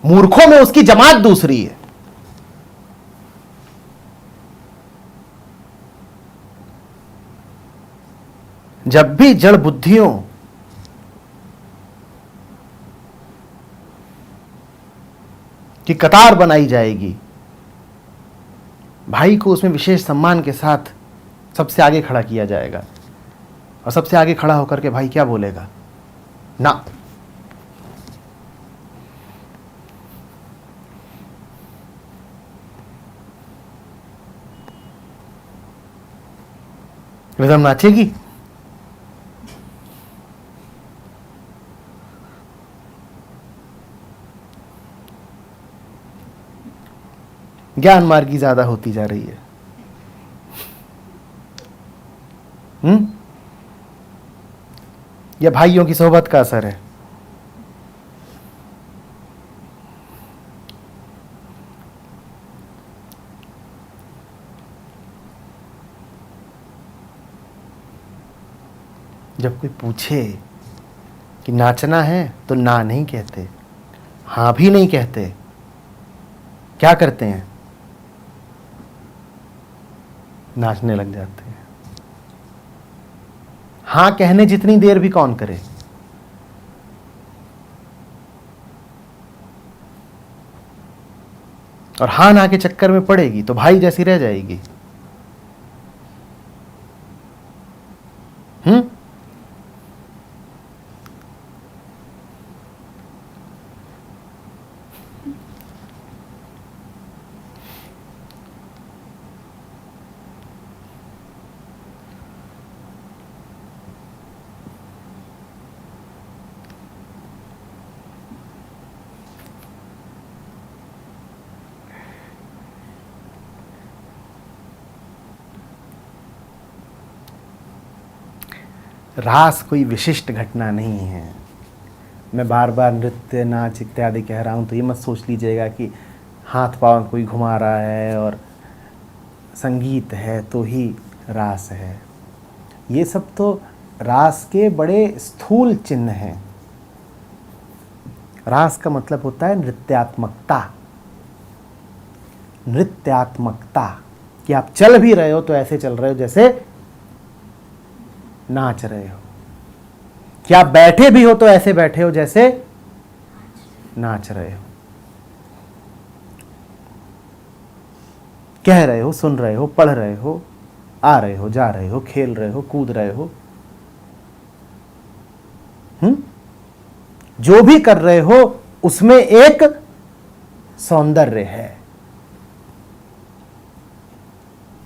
मूर्खों में उसकी जमात दूसरी है। जब भी जड़ बुद्धियों की कतार बनाई जाएगी, भाई को उसमें विशेष सम्मान के साथ सबसे आगे खड़ा किया जाएगा। और सबसे आगे खड़ा होकर के भाई क्या बोलेगा? ना। रिदम नाचेगी। ज्ञान मार्गी ज्यादा होती जा रही है। यह भाइयों की सोहबत का असर है। जब कोई पूछे कि नाचना है तो ना नहीं कहते, हाँ भी नहीं कहते। क्या करते हैं? नाचने लग जाते हैं। हाँ कहने जितनी देर भी कौन करे? और हाँ ना के चक्कर में पड़ेगी तो भाई जैसी रह जाएगी। रास कोई विशिष्ट घटना नहीं है। मैं बार बार नृत्य नाच इत्यादि कह रहा हूँ तो ये मत सोच लीजिएगा कि हाथ पाँव कोई घुमा रहा है और संगीत है तो ही रास है। ये सब तो रास के बड़े स्थूल चिन्ह हैं। रास का मतलब होता है नृत्यात्मकता। नृत्यात्मकता कि आप चल भी रहे हो तो ऐसे चल रहे हो जैसे नाच रहे हो। क्या आप बैठे भी हो तो ऐसे बैठे हो जैसे नाच रहे हो। कह रहे हो, सुन रहे हो, पढ़ रहे हो, आ रहे हो, जा रहे हो, खेल रहे हो, कूद रहे हो। जो भी कर रहे हो उसमें एक सौंदर्य है,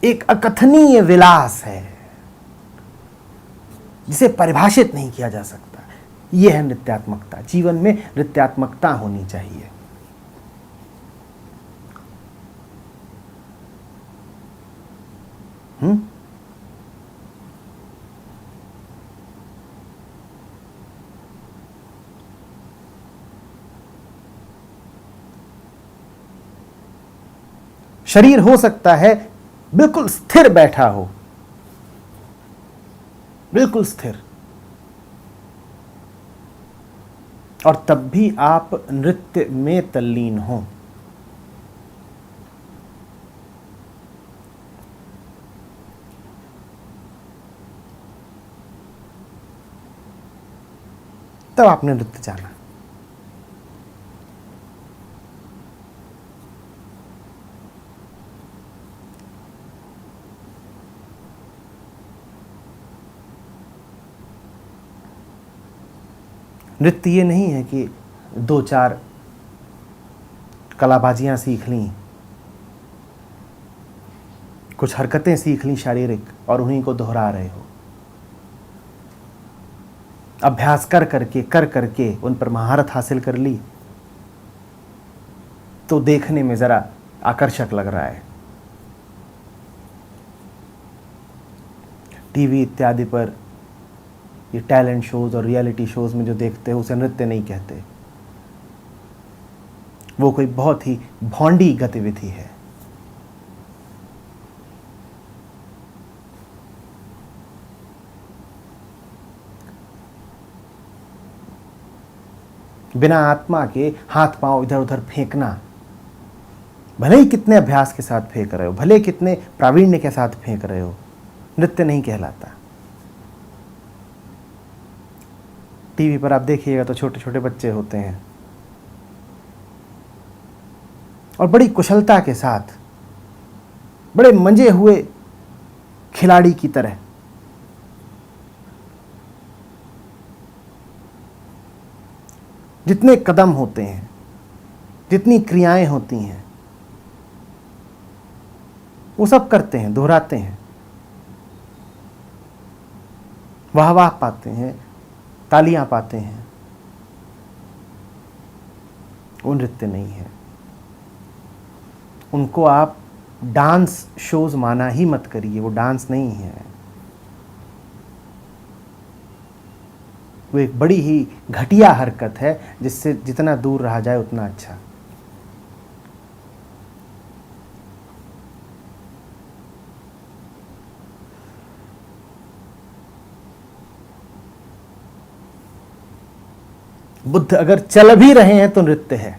एक अकथनीय विलास है जिसे परिभाषित नहीं किया जा सकता। यह है नृत्यात्मकता। जीवन में नृत्यात्मकता होनी चाहिए। शरीर हो सकता है बिल्कुल स्थिर बैठा हो, बिल्कुल स्थिर, और तब भी आप नृत्य में तल्लीन हो। तब आपने नृत्य जाना। नृत्य ये नहीं है कि 2-4 कलाबाजियां सीख ली, कुछ हरकतें सीख ली शारीरिक और उन्हीं को दोहरा रहे हो। अभ्यास कर करके उन पर महारत हासिल कर ली तो देखने में जरा आकर्षक लग रहा है। टीवी इत्यादि पर ये टैलेंट शोज और रियलिटी शोज में जो देखते हो उसे नृत्य नहीं कहते। वो कोई बहुत ही भौंडी गतिविधि है। बिना आत्मा के हाथ पांव इधर उधर फेंकना, भले ही कितने अभ्यास के साथ फेंक रहे हो, भले कितने प्रावीण्य के साथ फेंक रहे हो, नृत्य नहीं कहलाता। टीवी पर आप देखिएगा तो छोटे छोटे बच्चे होते हैं और बड़ी कुशलता के साथ, बड़े मंजे हुए खिलाड़ी की तरह जितने कदम होते हैं, जितनी क्रियाएं होती हैं, वो सब करते हैं, दोहराते हैं, वाह वाह पाते हैं, तालियां पाते हैं। वो नृत्य नहीं है। उनको आप डांस शोज माना ही मत करिए, वो डांस नहीं है। वो एक बड़ी ही घटिया हरकत है जिससे जितना दूर रहा जाए उतना अच्छा। बुद्ध अगर चल भी रहे हैं तो नृत्य है,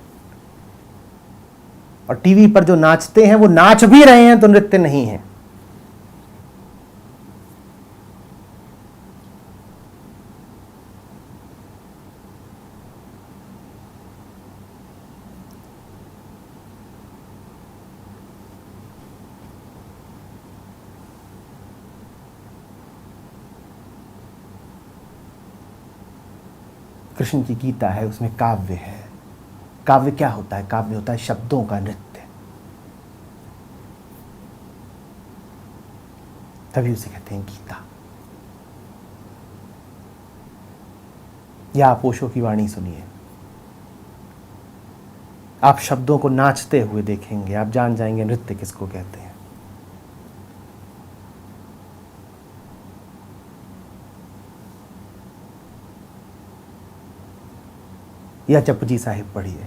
और टीवी पर जो नाचते हैं वो नाच भी रहे हैं तो नृत्य नहीं है। कृष्ण की गीता है, उसमें काव्य है। काव्य क्या होता है? काव्य होता है शब्दों का नृत्य। तभी उसे कहते हैं गीता। या आप ओशो की वाणी सुनिए, आप शब्दों को नाचते हुए देखेंगे, आप जान जाएंगे नृत्य किसको कहते हैं। या जपजी साहिब पढ़िए,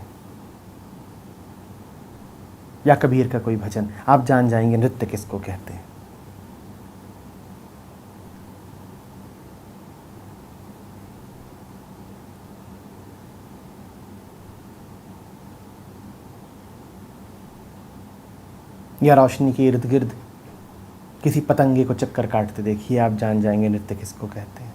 या कबीर का कोई भजन, आप जान जाएंगे नृत्य किसको कहते हैं। या रोशनी के इर्द गिर्द किसी पतंगे को चक्कर काटते देखिए, आप जान जाएंगे नृत्य किसको कहते हैं।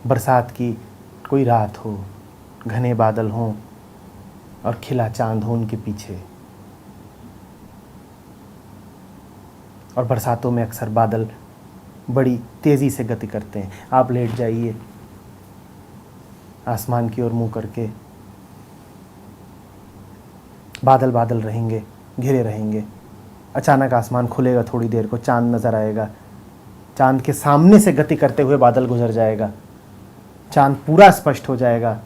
बरसात की कोई रात हो, घने बादल हों और खिला चांद हो उनके पीछे, और बरसातों में अक्सर बादल बड़ी तेज़ी से गति करते हैं। आप लेट जाइए आसमान की ओर मुंह करके, बादल बादल रहेंगे, घिरे रहेंगे। अचानक आसमान खुलेगा, थोड़ी देर को चांद नज़र आएगा, चांद के सामने से गति करते हुए बादल गुजर जाएगा, चांद पूरा स्पष्ट हो जाएगा।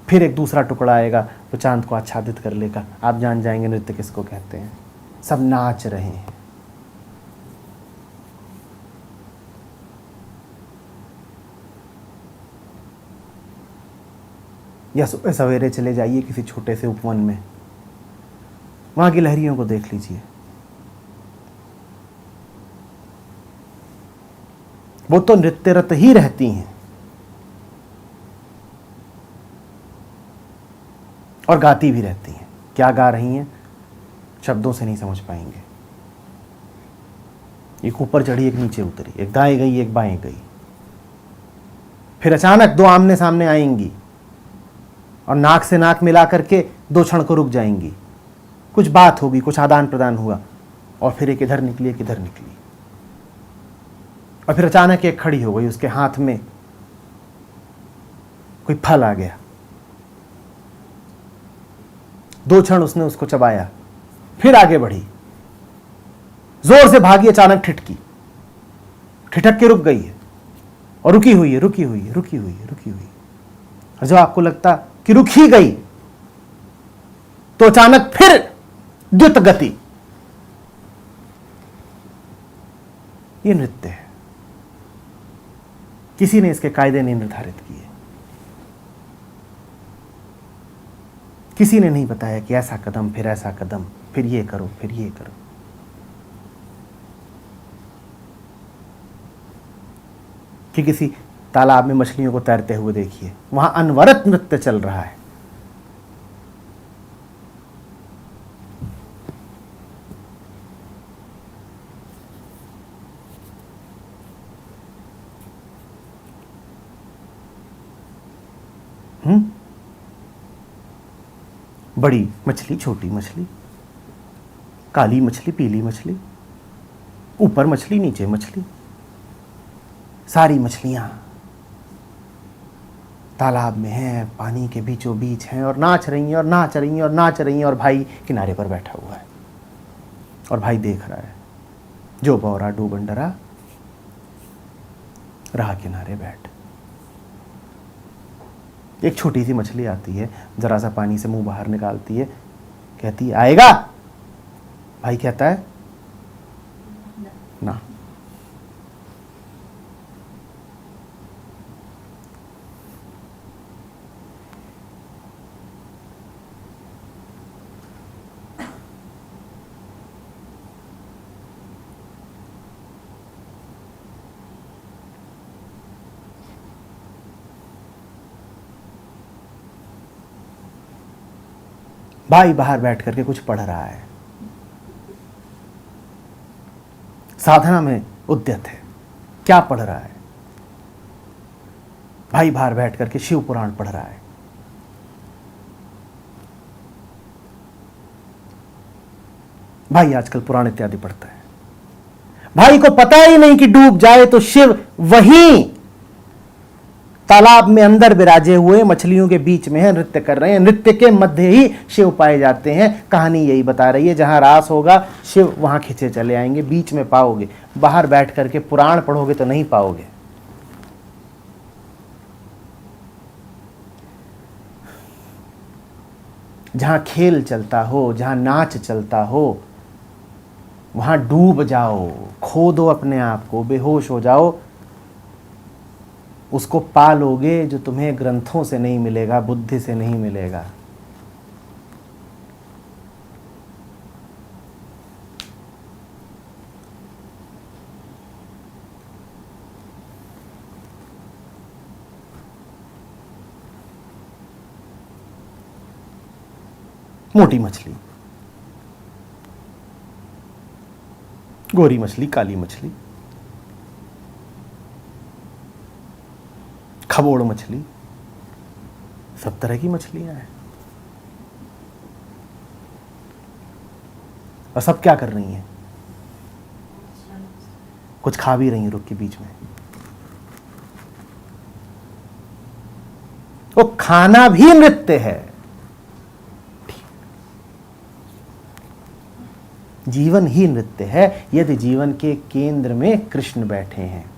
फिर एक दूसरा टुकड़ा आएगा तो चांद को आच्छादित कर लेगा। आप जान जाएंगे नृत्य किसको कहते हैं। सब नाच रहे हैं। या सुबह सवेरे चले जाइए किसी छोटे से उपवन में, वहां की लहरियों को देख लीजिए। वो तो नृत्यरत ही रहती हैं और गाती भी रहती हैं। क्या गा रही हैं शब्दों से नहीं समझ पाएंगे। एक ऊपर चढ़ी, एक नीचे उतरी, एक दाएं गई, एक बाएं गई, फिर अचानक दो आमने सामने आएंगी और नाक से नाक मिला करके दो क्षण को रुक जाएंगी। कुछ बात होगी, कुछ आदान प्रदान हुआ, और फिर एक इधर निकली, एक इधर निकली, और फिर अचानक एक खड़ी हो गई, उसके हाथ में कोई फल आ गया, दो क्षण उसने उसको चबाया, फिर आगे बढ़ी, जोर से भागी, अचानक ठिठकी, ठिठक के रुक गई है, और रुकी हुई है, रुकी हुई है, रुकी हुई है, रुकी हुई है। और जब आपको लगता कि रुक ही गई तो अचानक फिर द्रुत गति। ये नृत्य है। किसी ने इसके कायदे नहीं निर्धारित किए, किसी ने नहीं बताया कि ऐसा कदम, फिर ऐसा कदम, फिर ये करो, फिर ये करो। कि किसी तालाब में मछलियों को तैरते हुए देखिए, वहां अनवरत नृत्य चल रहा है। बड़ी मछली, छोटी मछली, काली मछली, पीली मछली, ऊपर मछली, नीचे मछली, सारी मछलियां तालाब में हैं, पानी के बीचों बीच हैं और नाच रही हैं और नाच रही हैं और नाच रही हैं। और भाई किनारे पर बैठा हुआ है और भाई देख रहा है। जो बौरा डूबन डरा, रहा किनारे बैठ। एक छोटी सी मछली आती है, जरा सा पानी से मुंह बाहर निकालती है, कहती है आएगा? भाई कहता है ना। भाई बाहर बैठ करके कुछ पढ़ रहा है, साधना में उद्यत है। क्या पढ़ रहा है? भाई बाहर बैठ करके शिव पुराण पढ़ रहा है। भाई आजकल पुराण इत्यादि पढ़ता है। भाई को पता ही नहीं कि डूब जाए तो शिव वहीं तालाब में अंदर विराजे हुए मछलियों के बीच में है, नृत्य कर रहे हैं। नृत्य के मध्य ही शिव पाए जाते हैं। कहानी यही बता रही है, जहां रास होगा शिव वहां खींचे चले आएंगे, बीच में पाओगे। बाहर बैठ करके पुराण पढ़ोगे तो नहीं पाओगे। जहां खेल चलता हो, जहां नाच चलता हो, वहां डूब जाओ, खो दो अपने आप को, बेहोश हो जाओ। उसको पा लोगे जो तुम्हें ग्रंथों से नहीं मिलेगा, बुद्धि से नहीं मिलेगा। मोटी मछली, गोरी मछली, काली मछली, खबोड़ मछली, सब तरह की मछलियां हैं। और सब क्या कर रही हैं? कुछ खा भी रही हैं रुक के बीच में। वो खाना भी नृत्य है। जीवन ही नृत्य है, यदि जीवन के केंद्र में कृष्ण बैठे हैं।